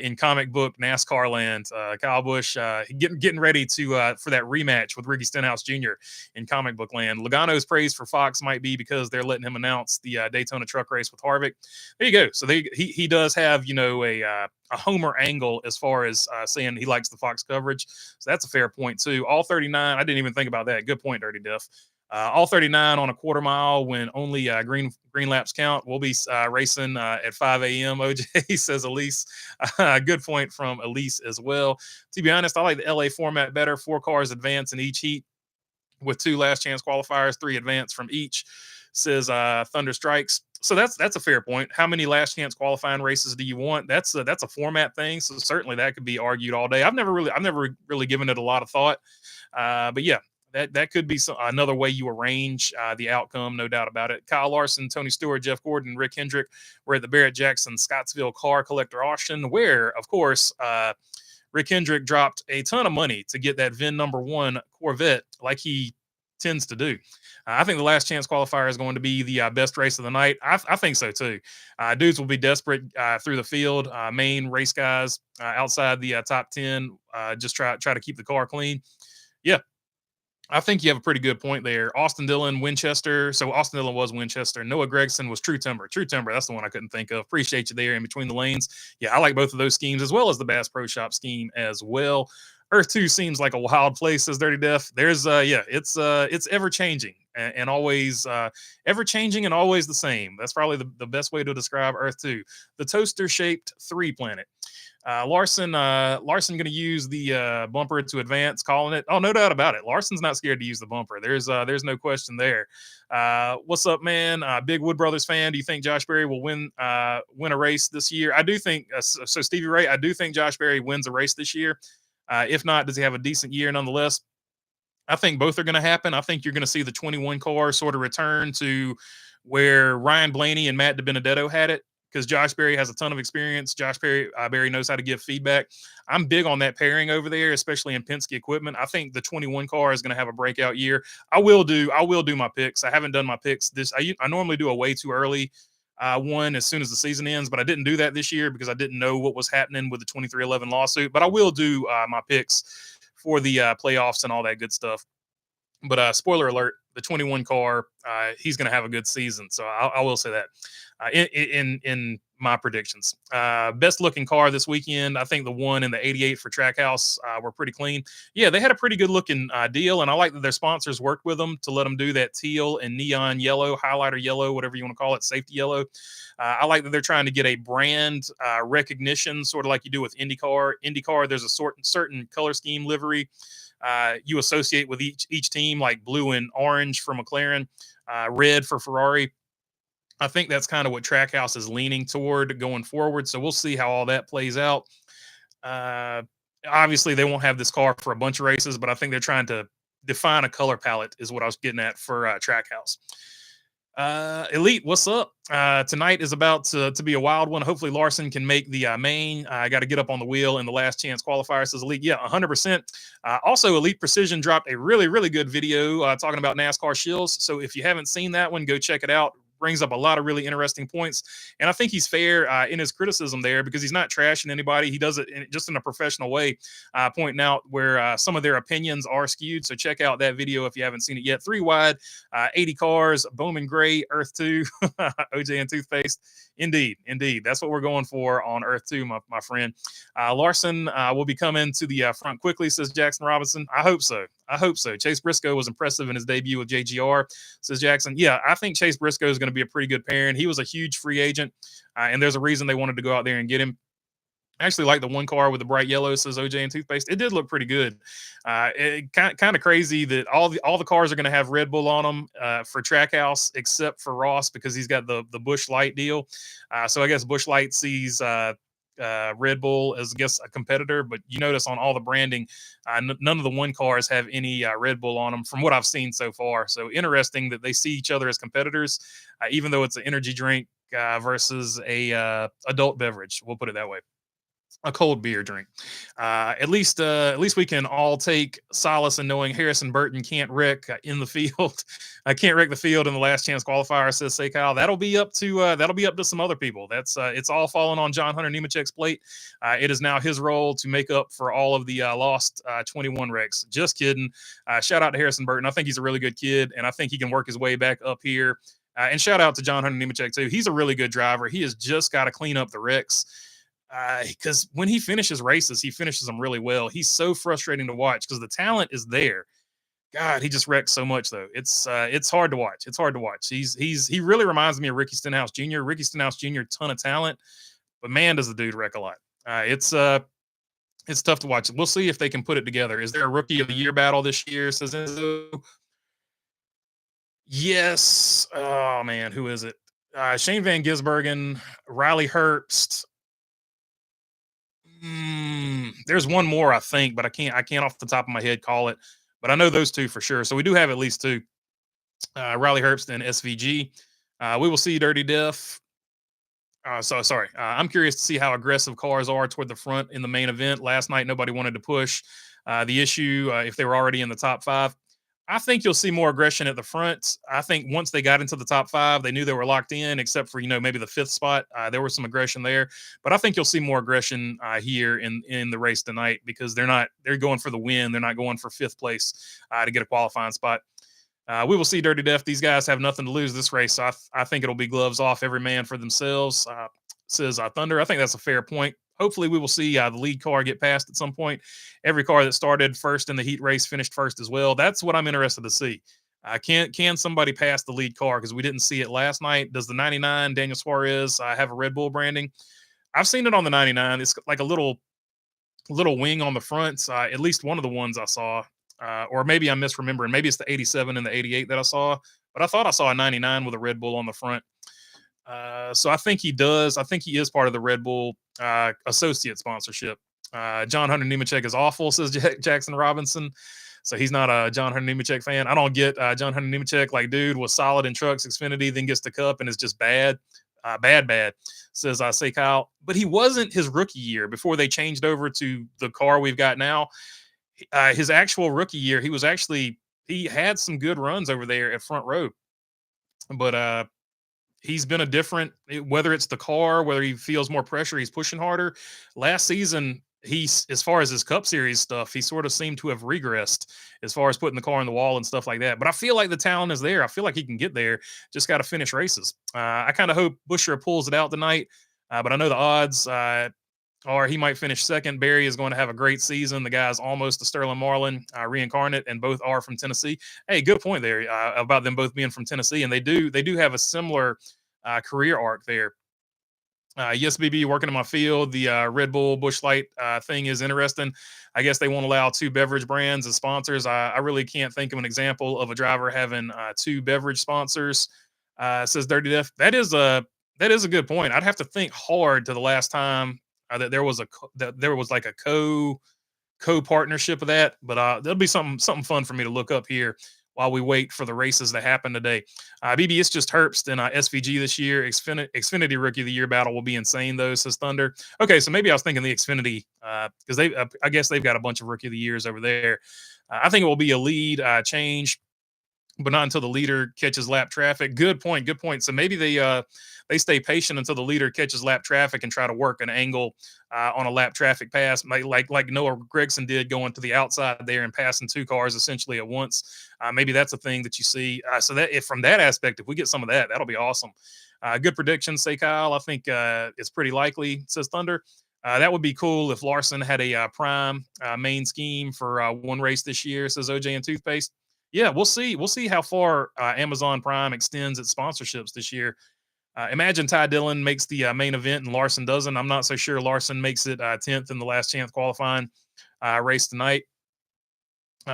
in comic book NASCAR land. Kyle Busch getting ready to for that rematch with Ricky Stenhouse Jr. in comic book land. Logano's praise for Fox might be because they're letting him announce the Daytona truck race with Harvick. There you go. So he does have, a Homer angle as far as saying he likes the Fox coverage. So that's a fair point too. All 39. I didn't even think about that. Good point, Dirty Duff. All 39 on a quarter mile when only green laps count. We'll be racing at 5 a.m. OJ says Elise. Good point from Elise as well. To be honest, I like the LA format better. 4 cars advance in each heat with 2 last chance qualifiers, 3 advance from each, says Thunder Strikes. So that's a fair point. How many last chance qualifying races do you want? That's a format thing. So certainly that could be argued all day. I've never really given it a lot of thought. But yeah, that could be another way you arrange the outcome, no doubt about it. Kyle Larson, Tony Stewart, Jeff Gordon, Rick Hendrick were at the Barrett Jackson Scottsville car collector auction, where, of course, Rick Hendrick dropped a ton of money to get that VIN number 1 Corvette, like he tends to do. I think the last chance qualifier is going to be the best race of the night. I think so too. Dudes will be desperate through the field. Main race guys outside the top 10, just try to keep the car clean. Yeah, I think you have a pretty good point there. Austin Dillon, Winchester. So Austin Dillon was Winchester. Noah Gregson was True Timber. True Timber, that's the one I couldn't think of. Appreciate you there in between the lanes. Yeah, I like both of those schemes as well as the Bass Pro Shop scheme as well. Earth 2 seems like a wild place, says Dirty Def. There's it's ever changing and always ever changing and always the same. That's probably the best way to describe Earth 2. The toaster shaped 3 planet. Larson going to use the bumper to advance, calling it. Oh, no doubt about it. Larson's not scared to use the bumper. There's no question there. What's up, man? Big Wood Brothers fan. Do you think Josh Berry will win a race this year? I do think so. Stevie Ray, I do think Josh Berry wins a race this year. If not, does he have a decent year nonetheless? I think both are going to happen. I think you're going to see the 21 car sort of return to where Ryan Blaney and Matt DiBenedetto had it, because Josh Berry has a ton of experience. Josh Berry knows how to give feedback. I'm big on that pairing over there, especially in Penske equipment. I think the 21 car is going to have a breakout year. I will do my picks. I haven't done my picks I normally do a way too early one as soon as the season ends, but I didn't do that this year because I didn't know what was happening with the 2311 lawsuit. But I will do my picks for the playoffs and all that good stuff. But spoiler alert: the 21 car, he's going to have a good season. So I will say that in my predictions. Best looking car this weekend, I think the one in the 88 for Trackhouse were pretty clean. Yeah, they had a pretty good looking deal, and I like that their sponsors worked with them to let them do that teal and neon yellow, highlighter yellow, whatever you want to call it, safety yellow. I like that they're trying to get a brand recognition, sort of like you do with IndyCar. IndyCar, there's a certain color scheme livery you associate with each team, like blue and orange for McLaren, red for Ferrari. I think that's kind of what Trackhouse is leaning toward going forward. So we'll see how all that plays out. Uh, Obviously, they won't have this car for a bunch of races, but I think they're trying to define a color palette, is what I was getting at for Trackhouse. Elite, what's up? Tonight is about to be a wild one. Hopefully, Larson can make the main. I got to get up on the wheel in the last chance qualifier, says Elite. Yeah, 100%. Also, Elite Precision dropped a really good video talking about NASCAR shills. So if you haven't seen that one, go check it out. Brings up a lot of really interesting points, and I think he's fair in his criticism there, because he's not trashing anybody. He does it just in a professional way, pointing out where some of their opinions are skewed. So check out that video if you haven't seen it yet. 3 wide, 80 cars, Bowman Gray, Earth 2, OJ and Toothpaste. Indeed. That's what we're going for on Earth 2, my friend. Larson will be coming to the front quickly, says Jackson Robinson. I hope so. Chase Briscoe was impressive in his debut with JGR, says Jackson. Yeah, I think Chase Briscoe is going to be a pretty good pairing. He was a huge free agent, and there's a reason they wanted to go out there and get him. I actually like the one car with the bright yellow, says OJ and Toothpaste. It did look pretty good. It kind of crazy that all the cars are going to have Red Bull on them for Trackhouse, except for Ross, because he's got the Busch Light deal. So I guess Busch Light sees Red Bull as, I guess, a competitor. But you notice on all the branding, none of the one cars have any Red Bull on them from what I've seen so far. So interesting that they see each other as competitors, even though it's an energy drink versus a adult beverage. We'll put it that way. A cold beer drink. At least we can all take solace in knowing Harrison Burton can't wreck in the field. I can't wreck the field in the last chance qualifier, says Say Kyle. That'll be up to some other people. That's it's all falling on John Hunter Nemechek's plate. It is now his role to make up for all of the lost 21 wrecks. Just kidding. Shout out to Harrison Burton. I think he's a really good kid, and I think he can work his way back up here. And shout out to John Hunter Nemechek too. He's a really good driver. He has just got to clean up the wrecks. Because when he finishes races, he finishes them really well. He's so frustrating to watch because the talent is there. God, he just wrecks so much though. It's hard to watch. It's hard to watch. He really reminds me of Ricky Stenhouse Jr. Ricky Stenhouse Jr. ton of talent, but man, does the dude wreck a lot. It's tough to watch. We'll see if they can put it together. Is there a rookie of the year battle this year? Says Enzo. Yes. Oh man, who is it? Shane Van Gisbergen, Riley Herbst. There's one more, I think, but I can't off the top of my head call it. But I know those two for sure. So we do have at least two. Riley Herbst and SVG. We will see Dirty Def. Sorry. I'm curious to see how aggressive cars are toward the front in the main event. Last night, nobody wanted to push the issue if they were already in the top 5. I think you'll see more aggression at the front. I think once they got into the top 5, they knew they were locked in, except for, maybe the 5th spot. There was some aggression there, but I think you'll see more aggression here in the race tonight, because they're going for the win. They're not going for 5th place to get a qualifying spot. We will see Dirty Def. These guys have nothing to lose this race. So I think it'll be gloves off, every man for themselves, says Thunder. I think that's a fair point. Hopefully we will see the lead car get passed at some point. Every car that started first in the heat race finished first as well. That's what I'm interested to see. Can somebody pass the lead car? Because we didn't see it last night. Does the 99 Daniel Suarez have a Red Bull branding? I've seen it on the 99. It's like a little wing on the front. At least one of the ones I saw. Or maybe I'm misremembering. Maybe it's the 87 and the 88 that I saw. But I thought I saw a 99 with a Red Bull on the front. So I think he does. I think he is part of the Red Bull associate sponsorship. John Hunter Nemechek is awful, says Jackson Robinson. So he's not a John Hunter Nemechek fan. I don't get John Hunter Nemechek. Like, dude was solid in trucks, Xfinity, then gets the cup and is just bad. Bad, says Say Kyle. But he wasn't his rookie year before they changed over to the car we've got now. His actual rookie year, he had some good runs over there at front row. But he's been whether it's the car, whether he feels more pressure, he's pushing harder. Last season, he's, as far as his Cup Series stuff, he sort of seemed to have regressed as far as putting the car in the wall and stuff like that. But I feel like the talent is there. I feel like he can get there. Just got to finish races. I kind of hope Buescher pulls it out tonight, but I know the odds or he might finish second. Barry is going to have a great season. The guy's almost a Sterling Marlin reincarnate, and both are from Tennessee. Hey, good point there about them both being from Tennessee, and they do have a similar career arc there. Yes, BB working in my field. The Red Bull Busch Light thing is interesting. I guess they won't allow two beverage brands as sponsors. I really can't think of an example of a driver having two beverage sponsors. Says Dirty Death. That is a good point. I'd have to think hard to the last time that there was like a co-partnership of that, but there'll be something fun for me to look up here while we wait for the races that happen today. BB, it's just Herbst and SVG this year. Xfinity Rookie of the Year battle will be insane, though, says Thunder. Okay, so maybe I was thinking the Xfinity because I guess they've got a bunch of Rookie of the Years over there. I think it will be a lead change, but not until the leader catches lap traffic. Good point. Good point. So maybe they stay patient until the leader catches lap traffic and try to work an angle on a lap traffic pass, like Noah Gragson did, going to the outside there and passing two cars essentially at once. Maybe that's a thing that you see. So that if from that aspect, if we get some of that, that'll be awesome. Good prediction, say Kyle. I think it's pretty likely, says Thunder. That would be cool if Larson had a prime main scheme for one race this year, says OJ and Toothpaste. Yeah, we'll see. We'll see how far Amazon Prime extends its sponsorships this year. Imagine Ty Dillon makes the main event and Larson doesn't. I'm not so sure Larson makes it 10th in the last chance qualifying race tonight.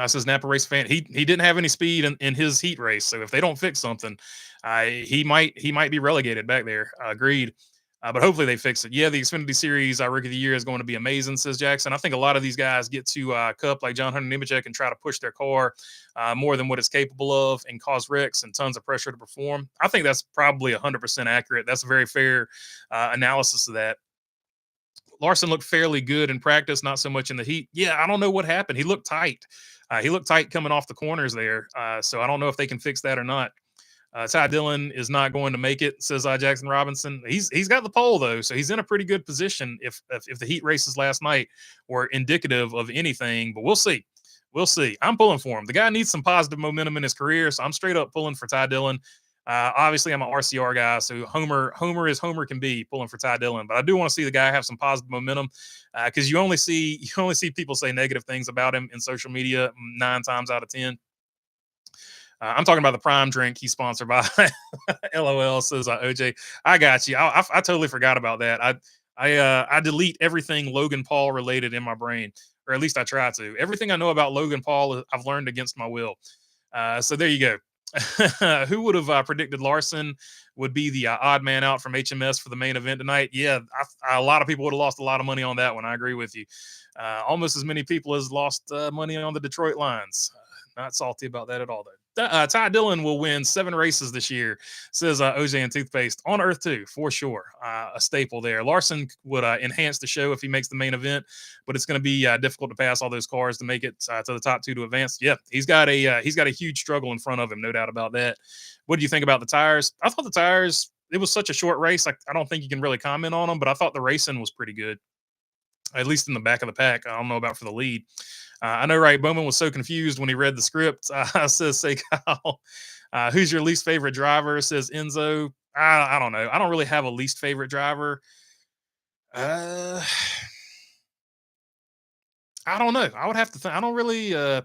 Says Napa race fan. He didn't have any speed in his heat race, so if they don't fix something, he might be relegated back there. Agreed. But hopefully they fix it. Yeah, the Xfinity Series Rookie of the Year is going to be amazing, says Jackson. I think a lot of these guys get to Cup like John Hunter Nemechek and try to push their car more than what it's capable of and cause wrecks and tons of pressure to perform. I think that's probably 100% accurate. That's a very fair analysis of that. Larson looked fairly good in practice, not so much in the heat. Yeah, I don't know what happened. He looked tight. He looked tight coming off the corners there. So I don't know if they can fix that or not. Ty Dillon is not going to make it, says Jackson Robinson. He's got the pole though, so he's in a pretty good position if the heat races last night were indicative of anything. But we'll see. We'll see. I'm pulling for him. The guy needs some positive momentum in his career, so I'm straight up pulling for Ty Dillon. Obviously, I'm an RCR guy, so Homer is Homer can be, pulling for Ty Dillon. But I do want to see the guy have some positive momentum because you only see people say negative things about him in social media 9 times out of 10. I'm talking about the Prime drink he's sponsored by. LOL, says OJ. I got you. I totally forgot about that. I delete everything Logan Paul related in my brain, or at least I try to. Everything I know about Logan Paul, I've learned against my will. So there you go. Who would have predicted Larson would be the odd man out from HMS for the main event tonight? Yeah, a lot of people would have lost a lot of money on that one. I agree with you. Almost as many people as lost money on the Detroit Lions. Not salty about that at all, though. Ty Dillon will win 7 races this year, says OJ and Toothpaste. On Earth, too, for sure. A staple there. Larson would enhance the show if he makes the main event, but it's going to be difficult to pass all those cars to make it to the top 2 to advance. Yeah, he's got a huge struggle in front of him, no doubt about that. What do you think about the tires? I thought the tires, it was such a short race. I don't think you can really comment on them, but I thought the racing was pretty good, at least in the back of the pack. I don't know about for the lead. I know, right? Bowman was so confused when he read the script. Says, say, Kyle, who's your least favorite driver? Says Enzo. I don't know. I don't really have a least favorite driver. I don't know. I would have to think. I don't really, I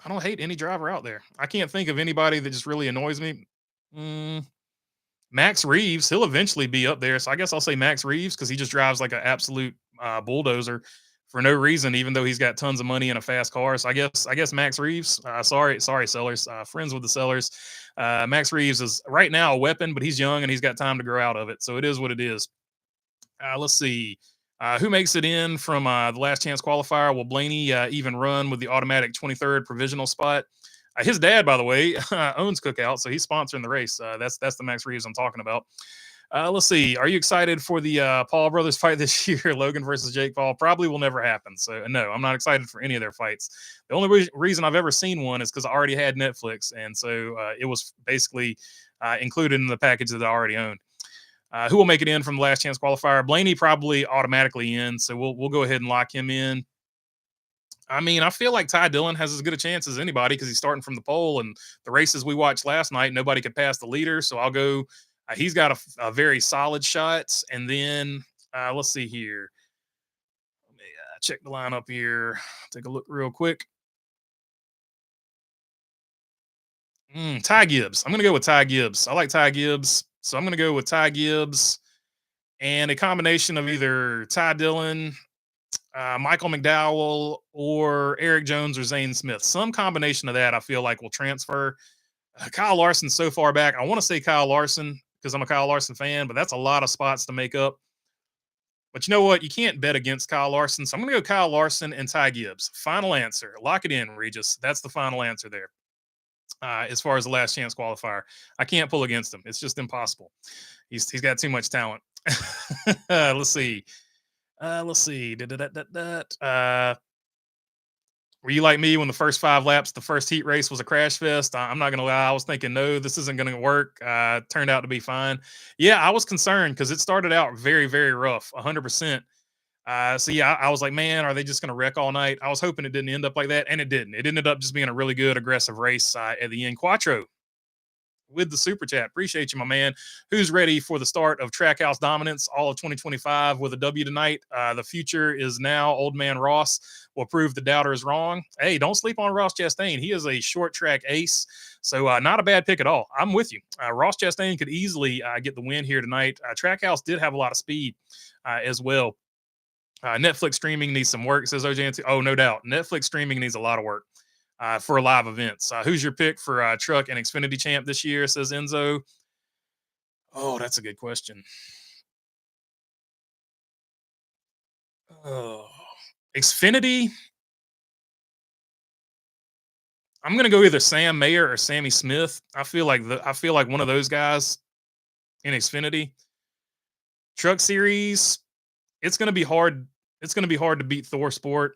don't hate any driver out there. I can't think of anybody that just really annoys me. Max Reeves, he'll eventually be up there. So I guess I'll say Max Reeves because he just drives like an absolute bulldozer for no reason, even though he's got tons of money in a fast car. So I guess Max Reeves. Sorry, Sellers. Friends with the Sellers. Max Reeves is right now a weapon, but he's young and he's got time to grow out of it. So it is what it is. Let's see. Who makes it in from the last chance qualifier? Will Blaney even run with the automatic 23rd provisional spot? His dad, by the way, owns Cookout, so he's sponsoring the race. That's the Max Reeves I'm talking about. Let's see. Are you excited for the Paul brothers fight this year? Logan versus Jake Paul probably will never happen. So no, I'm not excited for any of their fights. The only reason I've ever seen one is because I already had Netflix, and so it was basically included in the package that I already owned. Who will make it in from the last chance qualifier? Blaney probably automatically in, so we'll go ahead and lock him in. I mean, I feel like Ty Dillon has as good a chance as anybody because he's starting from the pole, and the races we watched last night, nobody could pass the leader. So I'll go. He's got a very solid shot, and then let's see here. Let me check the lineup here. Take a look real quick. Ty Gibbs. I'm going to go with Ty Gibbs. I like Ty Gibbs, so I'm going to go with Ty Gibbs and a combination of either Ty Dillon, Michael McDowell, or Eric Jones or Zane Smith. Some combination of that I feel like will transfer. Kyle Larson so far back. I want to say Kyle Larson because I'm a Kyle Larson fan, but that's a lot of spots to make up. But you know what? You can't bet against Kyle Larson. So I'm going to go Kyle Larson and Ty Gibbs. Final answer. Lock it in, Regis. That's the final answer there. As far as the last chance qualifier, I can't pull against him. It's just impossible. He's got too much talent. Let's see. Let's see. Were you like me when the first 5 laps, the first heat race was a crash fest? I'm not going to lie. I was thinking, no, this isn't going to work. Turned out to be fine. Yeah, I was concerned because it started out very, very rough, 100%. So yeah, I was like, man, are they just going to wreck all night? I was hoping it didn't end up like that, and it didn't. It ended up just being a really good, aggressive race at the end. Quattro with the super chat. Appreciate you, my man. Who's ready for the start of Trackhouse dominance all of 2025 with a W tonight? The future is now. Old man Ross will prove the doubters wrong. Hey, don't sleep on Ross Chastain. He is a short track ace. So not a bad pick at all. I'm with you. Ross Chastain could easily get the win here tonight. Trackhouse did have a lot of speed as well. Netflix streaming needs some work, says OJ. Oh, no doubt. Netflix streaming needs a lot of work for live events. Who's your pick for Truck and Xfinity Champ this year, says Enzo? Oh, that's a good question. Oh, Xfinity. I'm going to go either Sam Mayer or Sammy Smith. I feel like one of those guys in Xfinity. Truck Series, it's going to be hard. It's going to be hard to beat Thor Sport.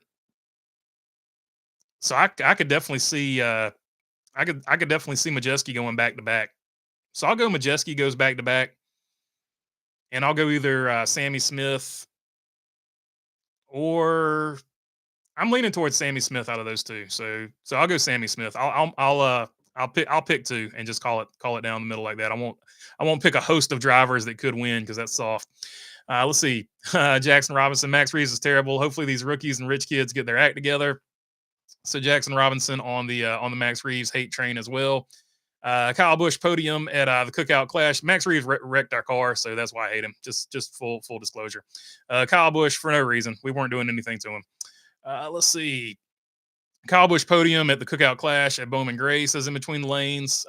So I could definitely see I could definitely see Majeski going back to back. So I'll go Majeski goes back to back, and I'll go either Sammy Smith or I'm leaning towards Sammy Smith out of those two. So I'll go Sammy Smith. I'll pick two and just call it down the middle like that. I won't pick a host of drivers that could win because that's soft. Let's see. Jackson Robinson, Max Reeves is terrible. Hopefully these rookies and rich kids get their act together. So Jackson Robinson on the Max Reeves hate train as well. Kyle Busch podium at the Cookout Clash. Max Reeves wrecked our car, so that's why I hate him. Just full disclosure. Kyle Busch for no reason. We weren't doing anything to him. Let's see. Kyle Busch podium at the Cookout Clash at Bowman Gray, says in between the lanes.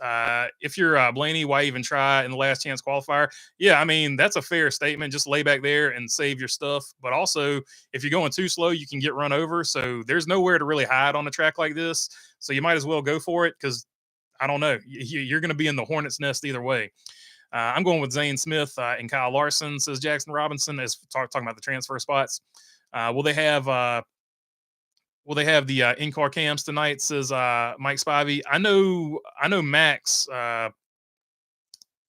If you're Blaney, why even try in the last chance qualifier? Yeah, I mean, that's a fair statement. Just lay back there and save your stuff. But also, if you're going too slow, you can get run over. So there's nowhere to really hide on a track like this. So you might as well go for it because, I don't know, you're going to be in the hornet's nest either way. I'm going with Zane Smith and Kyle Larson, says Jackson Robinson, as talking about the transfer spots. Will they have the in-car cams tonight, says Mike Spivey. I know Max,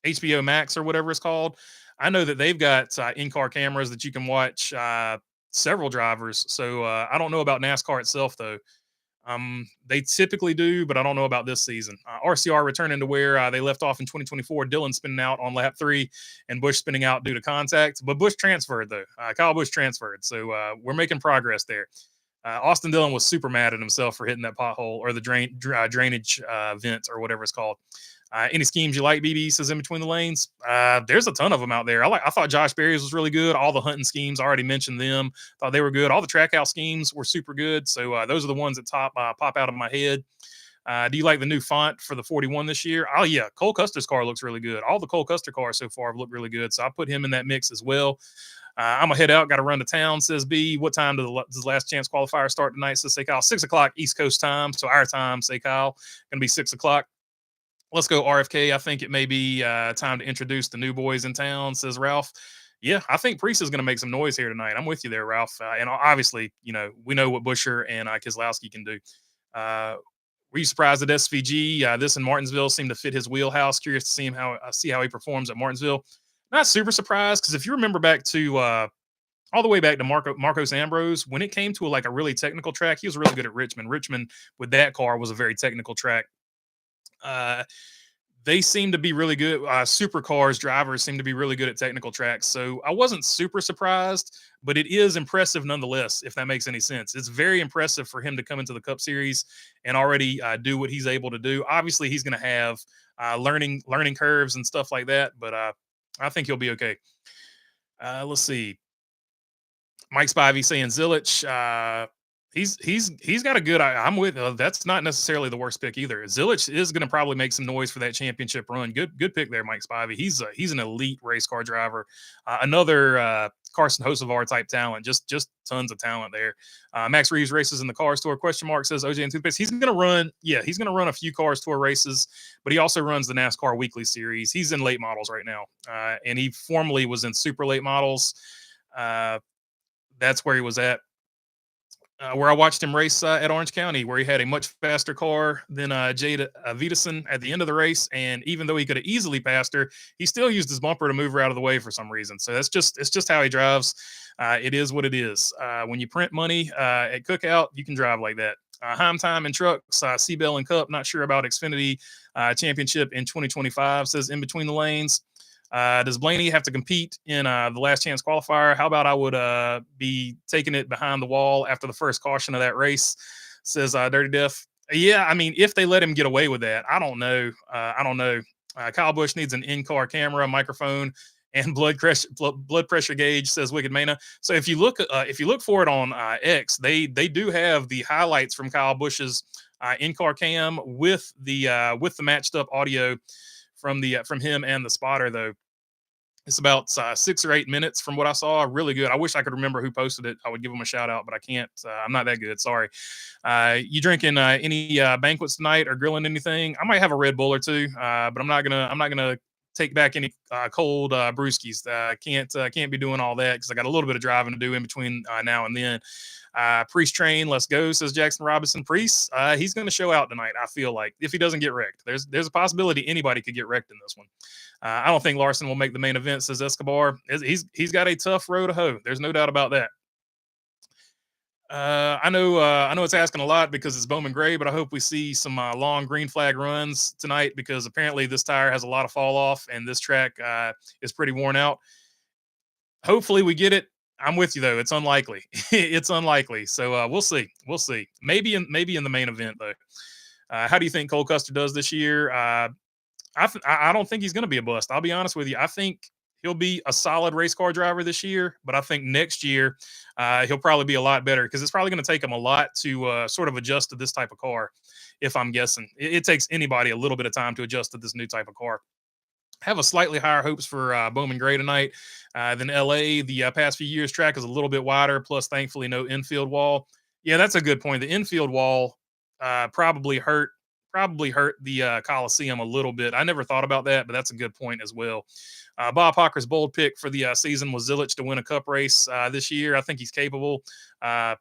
HBO Max or whatever it's called. I know that they've got in-car cameras that you can watch several drivers. So I don't know about NASCAR itself, though. They typically do, but I don't know about this season. RCR returning to where they left off in 2024. Dillon spinning out on lap 3 and Busch spinning out due to contact. But Busch transferred, though. Kyle Busch transferred. So we're making progress there. Austin Dillon was super mad at himself for hitting that pothole or the drainage vent or whatever it's called. Any schemes you like, BB, says in between the lanes? There's a ton of them out there. I thought Josh Berry's was really good. All the hunting schemes, I already mentioned them. Thought they were good. All the Trackhouse schemes were super good. So those are the ones that pop out of my head. Do you like the new font for the 41 this year? Oh, yeah. Cole Custer's car looks really good. All the Cole Custer cars so far have looked really good. So I put him in that mix as well. I'm going to head out. Got to run to town, says B. What time does the last chance qualifier start tonight, says Say Kyle? 6 o'clock East Coast time. So our time, Say Kyle, going to be 6 o'clock. Let's go RFK. I think it may be time to introduce the new boys in town, says Ralph. Yeah, I think Priest is going to make some noise here tonight. I'm with you there, Ralph. And obviously, we know what Busher and Keselowski can do. Were you surprised at SVG? This in Martinsville seemed to fit his wheelhouse. Curious to see how he performs at Martinsville. Not super surprised because if you remember back to all the way back to Marcos Ambrose, when it came to like a really technical track, he was really good at Richmond. Richmond with that car was a very technical track. Uh, they seem to be really good. Supercars drivers seem to be really good at technical tracks. So I wasn't super surprised, but it is impressive nonetheless, if that makes any sense. It's very impressive for him to come into the Cup Series and already do what he's able to do. Obviously, he's going to have learning curves and stuff like that, but I think he'll be okay. Let's see. Mike Spivey saying Zilich. He's got a good. I'm with. That's not necessarily the worst pick either. Zilich is going to probably make some noise for that championship run. Good pick there, Mike Spivey. He's an elite race car driver. Another Carson Hocevar type talent. Just tons of talent there. Max Reeves races in the Cars Tour. Question mark says OJ and Toothpaste. He's going to run. Yeah, he's going to run a few Cars Tour races, but he also runs the NASCAR Weekly Series. He's in late models right now, and he formerly was in super late models. That's where he was at. Where I watched him race at Orange County, where he had a much faster car than Jade Vitason at the end of the race, and even though he could have easily passed her, he still used his bumper to move her out of the way for some reason. So it's just how he drives. It is what it is. When you print money at Cookout, you can drive like that. Heim Time and Trucks, Seabell and Cup. Not sure about Xfinity Championship in 2025. Says in between the lanes. Does Blaney have to compete in the last chance qualifier? How about I would be taking it behind the wall after the first caution of that race? Says Dirty Diff. Yeah, I mean, if they let him get away with that, I don't know. I don't know. Kyle Busch needs an in-car camera, microphone, and blood pressure gauge. Says Wicked Mana. So if you look for it on X, they do have the highlights from Kyle Busch's in-car cam with the matched up audio from him and the spotter though. It's about 6 or 8 minutes from what I saw. Really good. I wish I could remember who posted it. I would give him a shout out, but I can't. I'm not that good. Sorry. You drinking any banquets tonight or grilling anything? I might have a Red Bull or two, but I'm not gonna take back any cold brewskis. Can't be doing all that because I got a little bit of driving to do in between now and then. Priest Train, let's go, says Jackson Robinson. Priest, he's going to show out tonight. I feel like if he doesn't get wrecked, there's a possibility anybody could get wrecked in this one. I don't think Larson will make the main event, says Escobar. He's got a tough road to hoe. There's no doubt about that. I know it's asking a lot because it's Bowman Gray, but I hope we see some long green flag runs tonight because apparently this tire has a lot of fall off and this track is pretty worn out. Hopefully we get it. I'm with you though. It's unlikely. It's unlikely. So we'll see. We'll see. Maybe in the main event though. How do you think Cole Custer does this year? I don't think he's going to be a bust. I'll be honest with you. I think he'll be a solid race car driver this year, but I think next year he'll probably be a lot better because it's probably going to take him a lot to sort of adjust to this type of car. If I'm guessing, it takes anybody a little bit of time to adjust to this new type of car. Have a slightly higher hopes for Bowman Gray tonight than LA. The past few years track is a little bit wider, plus thankfully no infield wall. Yeah, that's a good point. The infield wall probably hurt the Coliseum a little bit. I never thought about that, but that's a good point as well. Bob Hocker's bold pick for the season was Zilich to win a cup race this year. I think he's capable, but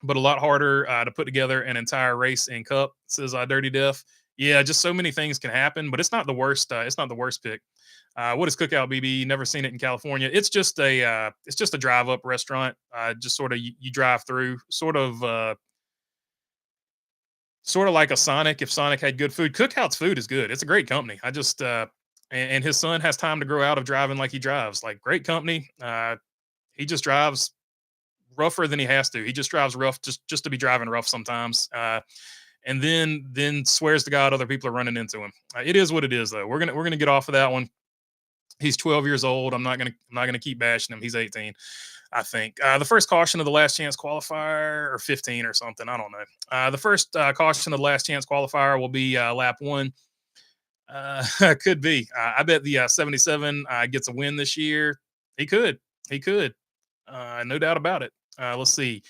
a lot harder to put together an entire race in cup, says Dirty Diff. Yeah, just so many things can happen, but it's not the worst. It's not the worst pick. What is Cookout BB? Never seen it in California. It's just a drive up restaurant. Just sort of you drive through, sort of like a Sonic. If Sonic had good food, Cookout's food is good. It's a great company. I just and his son has time to grow out of driving like he drives. Like great company. He just drives rougher than he has to. He just drives rough just to be driving rough sometimes. And then swears to God other people are running into him. It is what it is, though. We're gonna get off of that one. He's 12 years old. I'm not gonna keep bashing him. He's 18, I think. The first caution of the last chance qualifier, or 15 or something. I don't know. The first caution of the last chance qualifier will be lap 1. Could be. I bet the 77 gets a win this year. He could. No doubt about it. Let's see.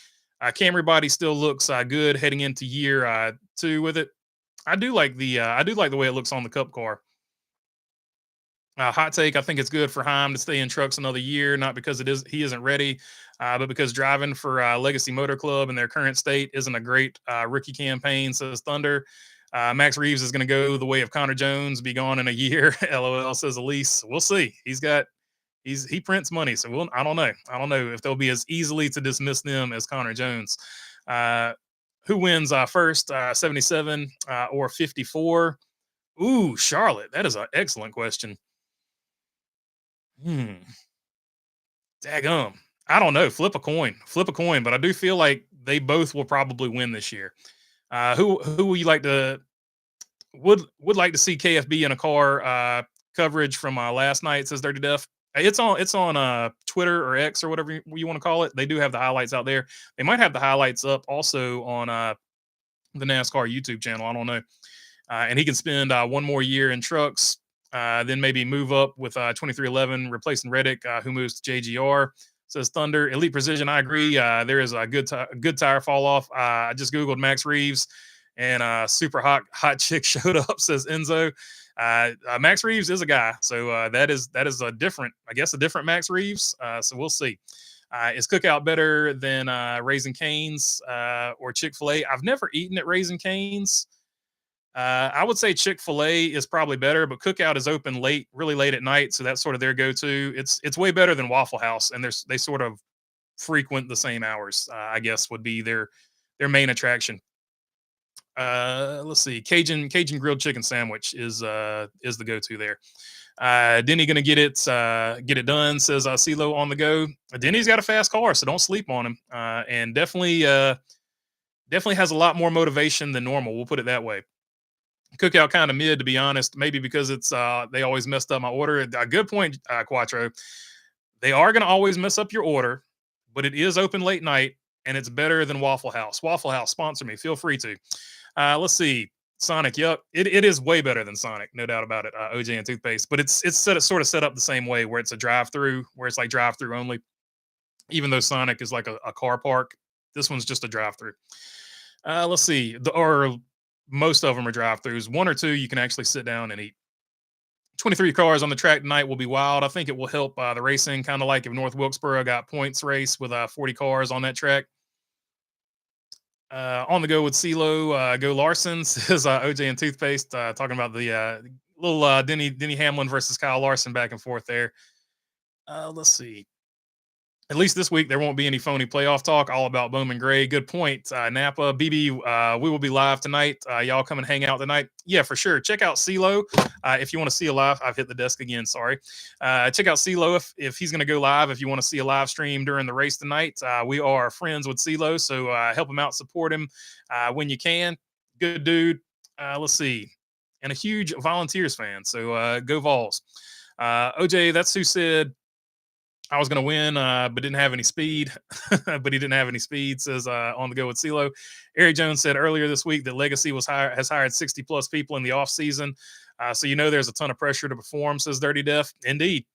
Camry body still looks good heading into year 2 with it. I do like the way it looks on the Cup car. Hot take: I think it's good for Heim to stay in trucks another year, not because he isn't ready, but because driving for Legacy Motor Club in their current state isn't a great rookie campaign. Says Thunder. Max Reeves is going to go the way of Connor Jones, be gone in a year. LOL, says Elise. We'll see. He prints money, so I don't know. I don't know if they'll be as easily to dismiss them as Connor Jones. Uh, who wins first, 77 or 54? Ooh, Charlotte. That is an excellent question. Daggum. I don't know. Flip a coin. Flip a coin. But I do feel like they both will probably win this year. Who would you like to would like to see KFB in a car coverage from last night? Says Dirty Def. It's on Twitter or X or whatever you want to call it. They do have the highlights out there. They might have the highlights up also on the NASCAR YouTube channel. I don't know. And he can spend one more year in trucks, then maybe move up with 2311, replacing Reddick, who moves to JGR. Says Thunder. Elite Precision, I agree. There is a good tire fall off. I just Googled Max Reeves, and super hot chick showed up, says Enzo. Max Reeves is a guy. So that is a different Max Reeves. So we'll see. Is Cookout better than Raising Cane's or Chick-fil-A? I've never eaten at Raising Cane's. I would say Chick-fil-A is probably better, but Cookout is open late, really late at night, so that's sort of their go-to. It's way better than Waffle House, and they sort of frequent the same hours. I guess would be their main attraction. Let's see, Cajun grilled chicken sandwich is the go-to there. Denny gonna get it done, says CeeLo on the go. Denny's got a fast car, so don't sleep on him. And definitely has a lot more motivation than normal. We'll put it that way. Cookout kind of mid, to be honest. Maybe because it's they always messed up my order. A good point, Quattro. They are going to always mess up your order, but it is open late night, and it's better than Waffle House. Waffle House, sponsor me. Feel free to. Let's see. Sonic, yep, it is way better than Sonic, no doubt about it. OJ and toothpaste, but it's sort of set up the same way, where it's a drive-through, where it's like drive-through only. Even though Sonic is like a car park, this one's just a drive-through. Let's see. Most of them are drive-throughs. One or two you can actually sit down and eat. 23 cars on the track tonight will be wild. I think it will help the racing, kind of like if North Wilkesboro got points race with 40 cars on that track. On the go with CeeLo, go Larson, says OJ and toothpaste, talking about the little Denny Hamlin versus Kyle Larson back and forth there. Let's see. At least this week, there won't be any phony playoff talk, all about Bowman Gray. Good point. Napa, BB, we will be live tonight. Y'all come and hang out tonight. Yeah, for sure. Check out CeeLo if you want to see a live. I've hit the desk again, sorry. Check out CeeLo if he's going to go live, if you want to see a live stream during the race tonight. We are friends with CeeLo, so help him out, support him when you can. Good dude. Let's see. And a huge Volunteers fan, so go Vols. OJ, that's who said I was going to win, but didn't have any speed. But he didn't have any speed, says on the go with CeeLo. Eric Jones said earlier this week that Legacy has hired 60-plus people in the offseason. So there's a ton of pressure to perform, says Dirty Def. Indeed.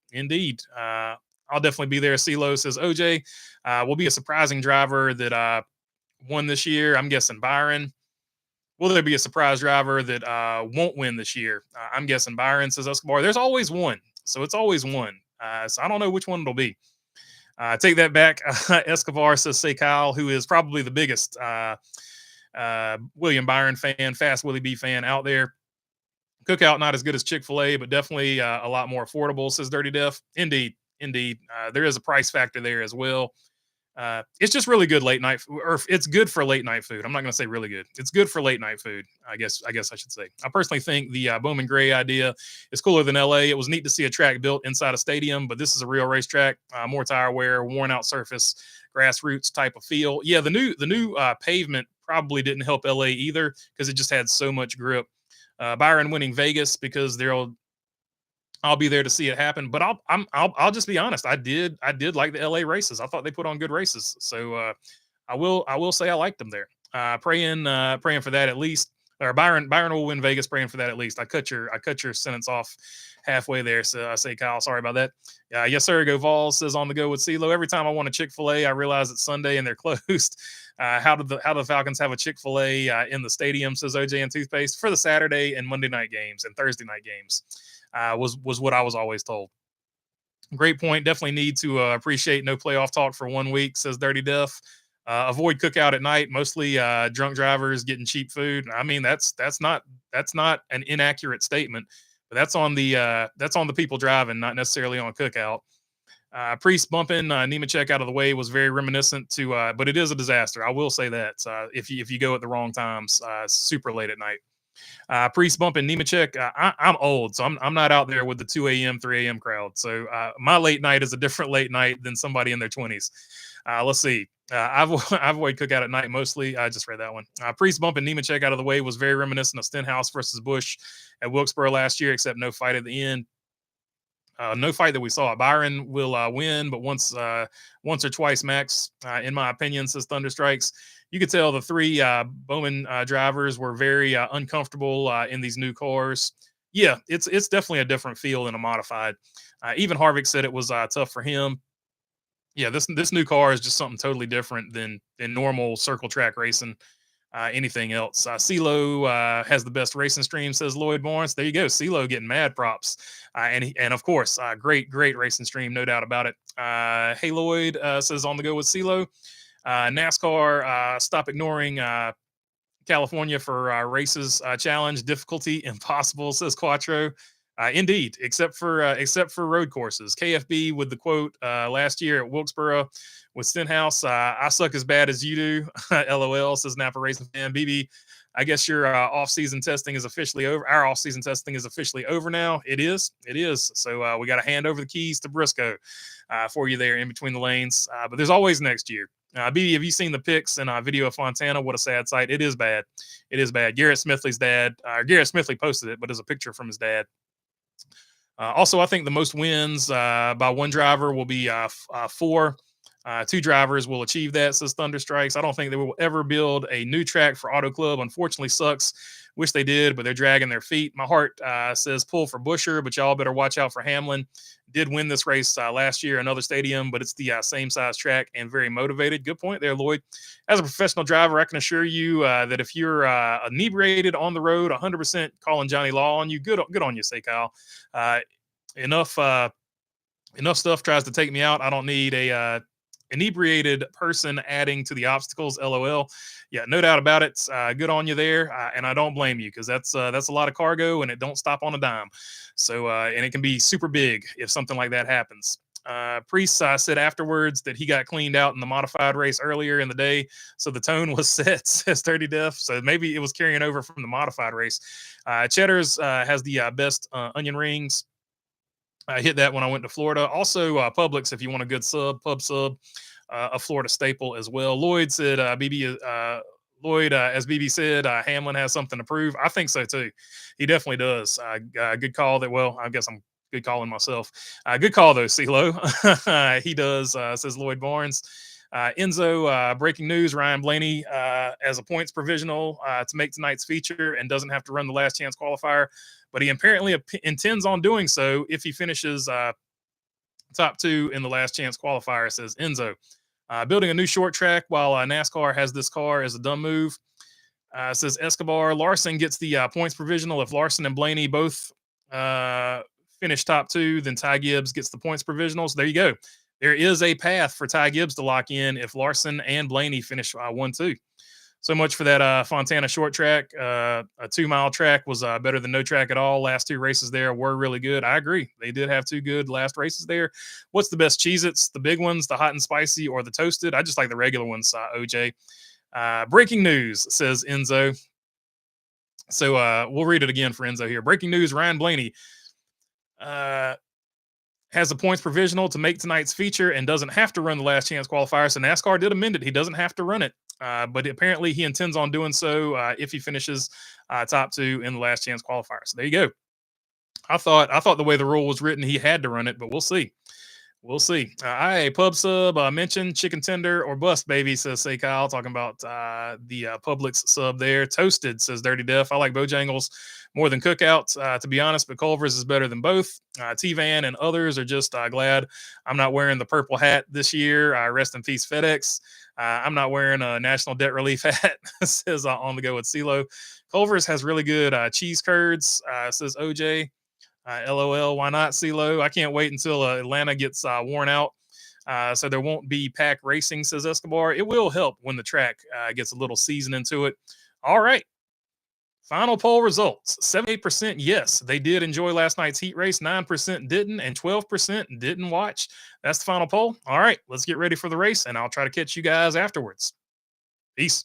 I'll definitely be there, CeeLo, says OJ. Will be a surprising driver that won this year. I'm guessing Byron. Will there be a surprise driver that won't win this year? I'm guessing Byron, says Escobar. There's always one. So it's always one. So I don't know which one it'll be. Take that back. Escobar, says say Kyle, who is probably the biggest William Byron fan, Fast Willie B fan out there. Cookout, not as good as Chick-fil-A, but definitely a lot more affordable, says Dirty Def. Indeed. There is a price factor there as well. It's just really good late night, or it's good for late night food. I'm not going to say really good. It's good for late night food. I guess I should say. I personally think the Bowman Gray idea is cooler than LA. It was neat to see a track built inside a stadium, but this is a real racetrack. More tire wear, worn out surface, grassroots type of feel. Yeah, the new pavement probably didn't help LA either, because it just had so much grip. Byron winning Vegas because I'll be there to see it happen, but I'll just be honest. I did like the LA races. I thought they put on good races, so I will say I liked them there. Praying for that at least. Or Byron will win Vegas. Praying for that at least. I cut your sentence off halfway there. So I say, Kyle, sorry about that. Yes, sir. Go Vols, says on the go with CeeLo. Every time I want a Chick-fil-A, I realize it's Sunday and they're closed. How do the Falcons have a Chick-fil-A in the stadium, says OJ and toothpaste, for the Saturday and Monday night games and Thursday night games. Was what I was always told. Great point. Definitely need to appreciate no playoff talk for 1 week, says Dirty Def. Avoid cookout at night. Mostly drunk drivers getting cheap food. I mean, that's not an inaccurate statement, but that's on the people driving, not necessarily on cookout. Priest bumping Nemechek out of the way was very reminiscent to, but it is a disaster. I will say that if you go at the wrong times, super late at night. Priest bumping Nemechek. I'm old, so I'm not out there with the 2 a.m., 3 a.m. crowd. So my late night is a different late night than somebody in their 20s. Let's see. I've avoid cookout at night mostly. I just read that one. Priest bumping Nemechek out of the way was very reminiscent of Stenhouse versus Bush at Wilkesboro last year, except no fight at the end. No fight that we saw. Byron will win, but once or twice max, in my opinion, says Thunderstrikes. You could tell the three Bowman drivers were very uncomfortable in these new cars. Yeah, it's definitely a different feel than a modified. Even Harvick said it was tough for him. Yeah, this new car is just something totally different than normal circle track racing. Anything else? CeeLo has the best racing stream, says Lloyd Barnes. There you go. CeeLo getting mad props. And of course, great racing stream, no doubt about it. Hey Lloyd says on the go with CeeLo. NASCAR, stop ignoring California for races challenge. Difficulty impossible, says Quattro. Indeed, except for road courses. KFB with the quote last year at Wilkesboro with Stenhouse. I suck as bad as you do. LOL, says Napa Racing fan. BB, I guess your off-season testing is officially over. Our off-season testing is officially over now. It is. So we got to hand over the keys to Briscoe for you there in between the lanes. But there's always next year. BB, have you seen the pics and video of Fontana? What a sad sight. It is bad. Garrett Smithley's dad. Garrett Smithley posted it, but there's a picture from his dad. Also, I think the most wins by one driver will be 4. 2 drivers will achieve that, says Thunderstrikes. I don't think they will ever build a new track for Auto Club. Unfortunately, sucks. Wish they did, but they're dragging their feet. My heart says pull for Busher, but y'all better watch out for Hamlin. Did win this race last year, another stadium, but it's the same size track and very motivated. Good point there, Lloyd. As a professional driver, I can assure you that if you're inebriated on the road, 100% calling Johnny Law on you. Good on you, say Kyle. Enough stuff tries to take me out. I don't need a inebriated person adding to the obstacles. LOL. Yeah, no doubt about it. Good on you there, and I don't blame you because that's a lot of cargo and it don't stop on a dime. So and it can be super big if something like that happens. Priest said afterwards that he got cleaned out in the modified race earlier in the day, so the tone was set, says 30 Def. So maybe it was carrying over from the modified race. Cheddar's has the best onion rings. I hit that when I went to Florida. Also, Publix, if you want a good pub sub, a Florida staple as well. Lloyd said, Lloyd, as BB said, Hamlin has something to prove. I think so too. He definitely does. Good call that. Well, I guess I'm good calling myself. Good call though, CeeLo. He does, says Lloyd Barnes. Enzo, breaking news, Ryan Blaney as a points provisional to make tonight's feature and doesn't have to run the last chance qualifier, but he apparently intends on doing so if he finishes top 2 in the last chance qualifier, says Enzo. Building a new short track while NASCAR has this car is a dumb move, says Escobar. Larson gets the points provisional. If Larson and Blaney both finish top 2, then Ty Gibbs gets the points provisional. So there you go. There is a path for Ty Gibbs to lock in if Larson and Blaney finish 1-2. So much for that Fontana short track. A 2-mile track was better than no track at all. Last 2 races there were really good. I agree. They did have 2 good last races there. What's the best Cheez-Its? The big ones, the hot and spicy, or the toasted? I just like the regular ones, OJ. Breaking news, says Enzo. So we'll read it again for Enzo here. Breaking news, Ryan Blaney has a points provisional to make tonight's feature and doesn't have to run the last chance qualifier. So NASCAR did amend it. He doesn't have to run it, but apparently he intends on doing so if he finishes top 2 in the last chance qualifier. So there you go. I thought the way the rule was written, he had to run it, but we'll see. We'll see. Pub sub mentioned chicken tender or bust, baby, says Say Kyle, talking about the Publix sub there. Toasted, says Dirty Def. I like Bojangles more than Cookout, to be honest, but Culver's is better than both. T-Van and others are just glad I'm not wearing the purple hat this year. Rest in peace, FedEx. I'm not wearing a national debt relief hat, says on the go with CeeLo. Culver's has really good cheese curds, says OJ. LOL, why not, CeeLo? I can't wait until Atlanta gets worn out. So there won't be pack racing, says Escobar. It will help when the track gets a little seasoning to it. All right. Final poll results 78% yes, they did enjoy last night's heat race, 9% didn't, and 12% didn't watch. That's the final poll. All right, let's get ready for the race, and I'll try to catch you guys afterwards. Peace.